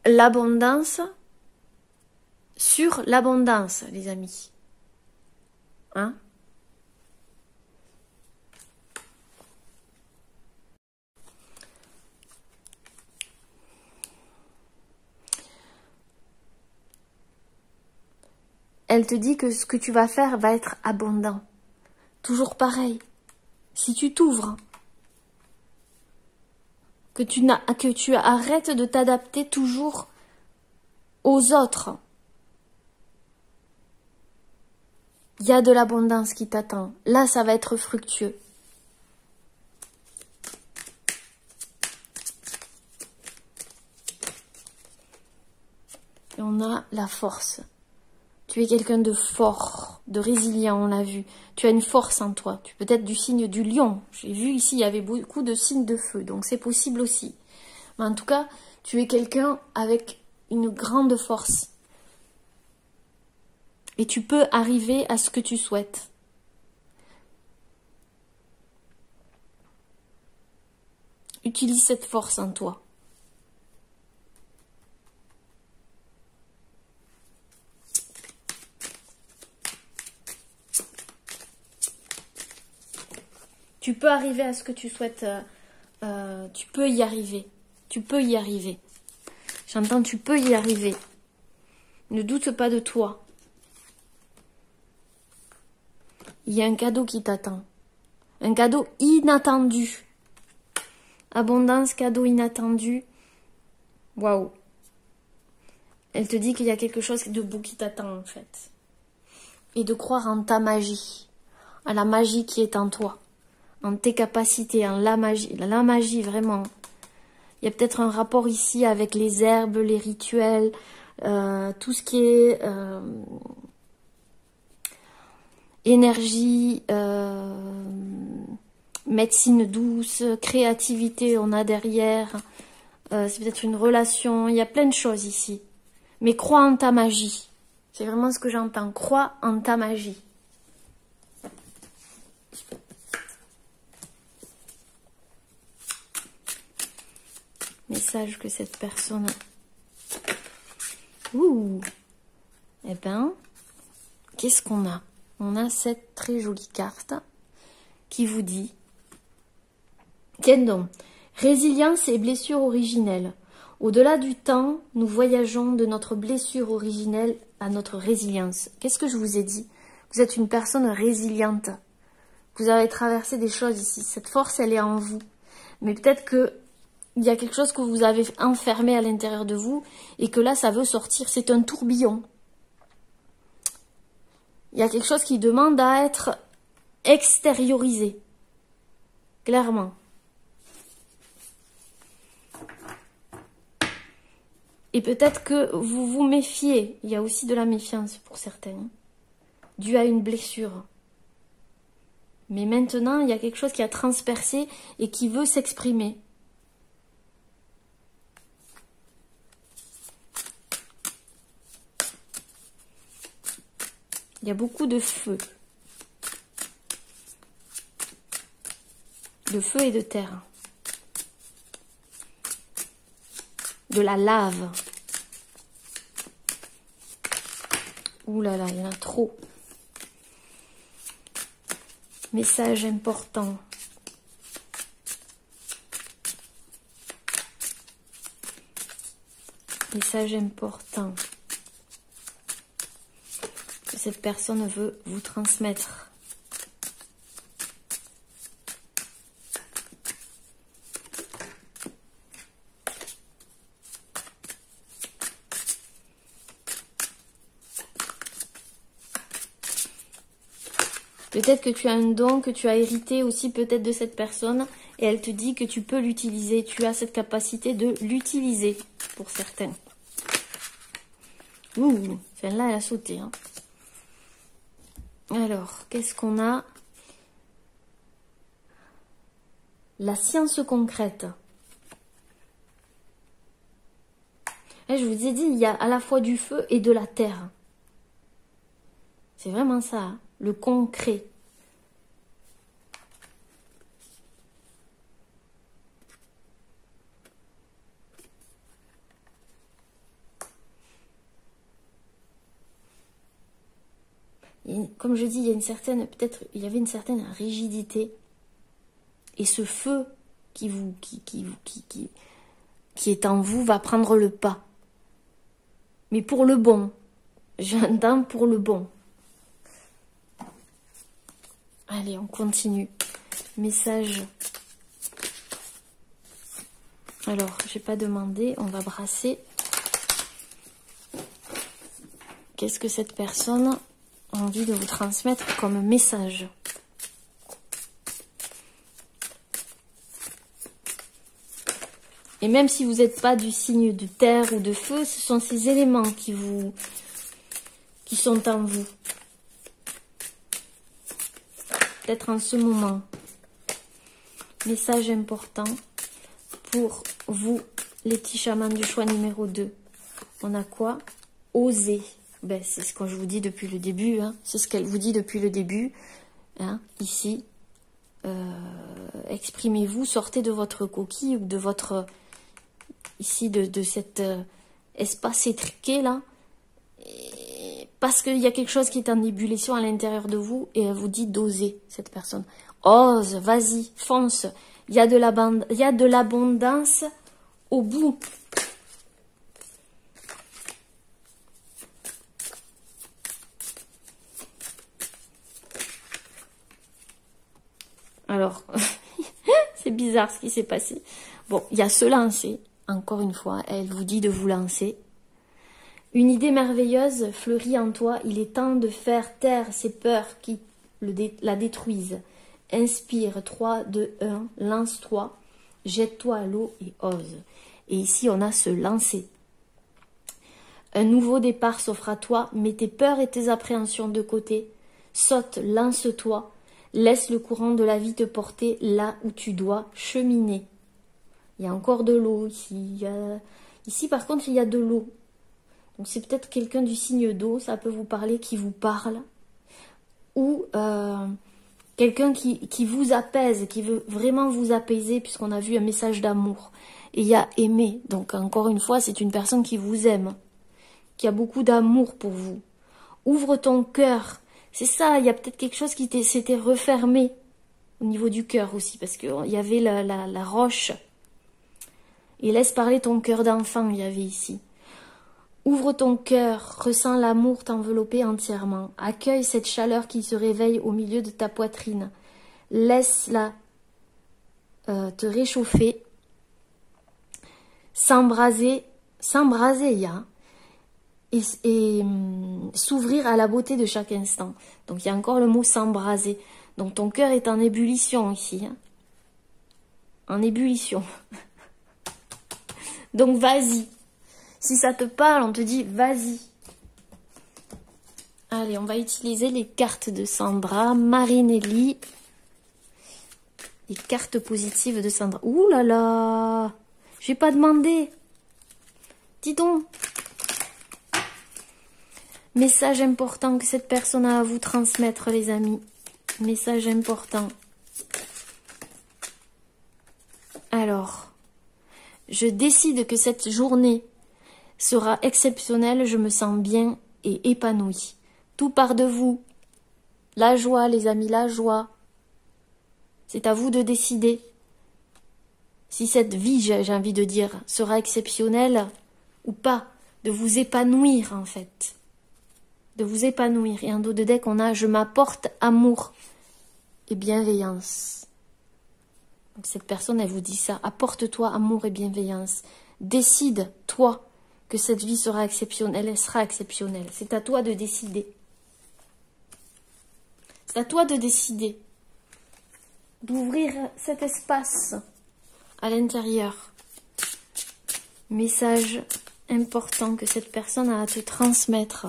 L'abondance sur l'abondance, les amis. Hein? Elle te dit que ce que tu vas faire va être abondant. Toujours pareil. Si tu t'ouvres, que tu arrêtes de t'adapter toujours aux autres. Il y a de l'abondance qui t'attend. Là, ça va être fructueux. Et on a la force. Tu es quelqu'un de fort, de résilient, on l'a vu. Tu as une force en toi. Tu peux être du signe du lion. J'ai vu ici, il y avait beaucoup de signes de feu, donc c'est possible aussi. Mais en tout cas, tu es quelqu'un avec une grande force. Et tu peux arriver à ce que tu souhaites. Utilise cette force en toi. Tu peux arriver à ce que tu souhaites. Tu peux y arriver. Tu peux y arriver. J'entends, tu peux y arriver. Ne doute pas de toi. Il y a un cadeau qui t'attend. Un cadeau inattendu. Abondance, cadeau inattendu. Waouh. Elle te dit qu'il y a quelque chose de beau qui t'attend en fait. Et de croire en ta magie. À la magie qui est en toi. En tes capacités, en la magie. La magie, vraiment. Il y a peut-être un rapport ici avec les herbes, les rituels, tout ce qui est énergie, médecine douce, créativité, on a derrière. C'est peut-être une relation, il y a plein de choses ici. Mais crois en ta magie. C'est vraiment ce que j'entends. Crois en ta magie. Message que cette personne... Ouh. Eh ben, qu'est-ce qu'on a? On a cette très jolie carte qui vous dit... Tiens donc, résilience et blessure originelle. Au-delà du temps, nous voyageons de notre blessure originelle à notre résilience. Qu'est-ce que je vous ai dit? Vous êtes une personne résiliente. Vous avez traversé des choses ici. Cette force, elle est en vous. Mais peut-être que il y a quelque chose que vous avez enfermé à l'intérieur de vous et que là, ça veut sortir. C'est un tourbillon. Il y a quelque chose qui demande à être extériorisé. Clairement. Et peut-être que vous vous méfiez. Il y a aussi de la méfiance pour certains. Dû à une blessure. Mais maintenant, il y a quelque chose qui a transpercé et qui veut s'exprimer. Il y a beaucoup de feu. De feu et de terre. De la lave. Ouh là là, il y en a trop. Message important. Message important. Que cette personne veut vous transmettre. Peut-être que tu as un don que tu as hérité aussi peut-être de cette personne et elle te dit que tu peux l'utiliser. Tu as cette capacité de l'utiliser pour certains. Ouh, celle-là, elle a sauté. Hein. Alors, qu'est-ce qu'on a? La science concrète. Et je vous ai dit, il y a à la fois du feu et de la terre. C'est vraiment ça, hein, le concret. Et comme je dis, il y a une certaine, peut-être, il y avait une certaine rigidité. Et ce feu qui est en vous va prendre le pas. Mais pour le bon. J'entends pour le bon. Allez, on continue. Message. Alors, j'ai pas demandé, on va brasser. Qu'est-ce que cette personne envie de vous transmettre comme message? Et même si vous n'êtes pas du signe de terre ou de feu, ce sont ces éléments qui sont en vous. Peut-être en ce moment. Message important pour vous, les petits chamans du choix numéro 2. On a quoi? Oser. Ben, c'est ce que je vous dis depuis le début. Hein. C'est ce qu'elle vous dit depuis le début. Hein, ici. Exprimez-vous, sortez de votre coquille ou de votre... Ici, de cet espace étriqué là. Parce qu'il y a quelque chose qui est en ébullition à l'intérieur de vous et elle vous dit d'oser, cette personne. Ose, vas-y, fonce. Il y a de l'abondance au bout. Alors, c'est bizarre ce qui s'est passé. Bon, il y a se lancer. Encore une fois, elle vous dit de vous lancer. Une idée merveilleuse fleurit en toi. Il est temps de faire taire ces peurs qui la détruisent. Inspire, 3, 2, 1, lance-toi, jette-toi à l'eau et ose. Et ici, on a se lancer. Un nouveau départ s'offre à toi. Mets tes peurs et tes appréhensions de côté. Saute, lance-toi. Laisse le courant de la vie te porter là où tu dois cheminer. Il y a encore de l'eau ici. Ici, par contre, il y a de l'eau. Donc, c'est peut-être quelqu'un du signe d'eau, ça peut vous parler, qui vous parle. Ou quelqu'un qui vous apaise, qui veut vraiment vous apaiser, puisqu'on a vu un message d'amour. Et il y a aimer. Donc, encore une fois, c'est une personne qui vous aime, qui a beaucoup d'amour pour vous. Ouvre ton cœur. C'est ça, il y a peut-être quelque chose qui s'était refermé au niveau du cœur aussi, parce qu'il y avait la roche. Et laisse parler ton cœur d'enfant, il y avait ici. Ouvre ton cœur, ressens l'amour t'envelopper entièrement. Accueille cette chaleur qui se réveille au milieu de ta poitrine. Laisse-la te réchauffer, s'embraser, il y a, et s'ouvrir à la beauté de chaque instant. Donc il y a encore le mot s'embraser. Donc ton cœur est en ébullition ici. Hein. En ébullition. Donc vas-y. Si ça te parle, on te dit vas-y. Allez, on va utiliser les cartes de Sandra, Marinelli. Les cartes positives de Sandra. Ouh là là, j'ai pas demandé. Dis donc. Message important que cette personne a à vous transmettre, les amis. Message important. Alors, je décide que cette journée sera exceptionnelle, je me sens bien et épanouie. Tout part de vous. La joie, les amis, la joie. C'est à vous de décider. Si cette vie, j'ai envie de dire, sera exceptionnelle ou pas. De vous épanouir, en fait. De vous épanouir. Et en dos de deck, on a « Je m'apporte amour et bienveillance ». Donc cette personne, elle vous dit ça. Apporte-toi amour et bienveillance. Décide, toi, que cette vie sera exceptionnelle. Elle sera exceptionnelle. C'est à toi de décider. C'est à toi de décider. D'ouvrir cet espace à l'intérieur. Message important que cette personne a à te transmettre.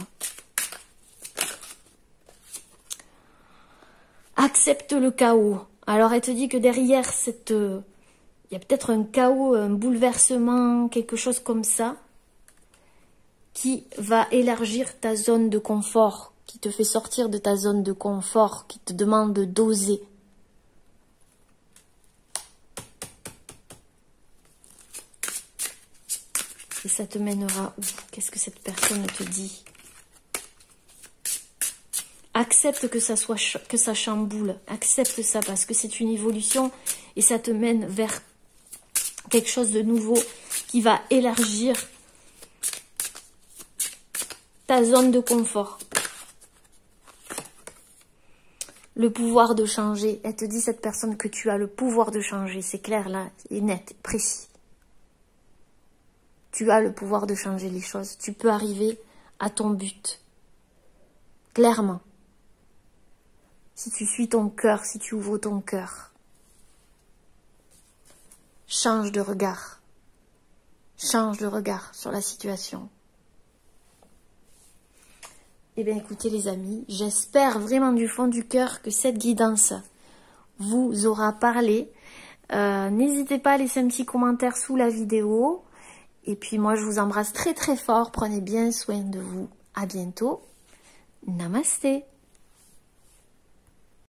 Accepte le chaos. Alors elle te dit que derrière cette... il y a peut-être un chaos, un bouleversement, quelque chose comme ça, qui va élargir ta zone de confort, qui te fait sortir de ta zone de confort, qui te demande d'oser. Et ça te mènera où? Qu'est-ce que cette personne te dit? Accepte que ça chamboule. Accepte ça parce que c'est une évolution et ça te mène vers quelque chose de nouveau qui va élargir ta zone de confort. Le pouvoir de changer. Elle te dit, cette personne, que tu as le pouvoir de changer. C'est clair là, et net, précis. Tu as le pouvoir de changer les choses. Tu peux arriver à ton but. Clairement. si tu suis ton cœur, si tu ouvres ton cœur. Change de regard. Change de regard sur la situation. Eh bien écoutez les amis, j'espère vraiment du fond du cœur que cette guidance vous aura parlé. N'hésitez pas à laisser un petit commentaire sous la vidéo. Et puis moi je vous embrasse très très fort. Prenez bien soin de vous. À bientôt. Namasté.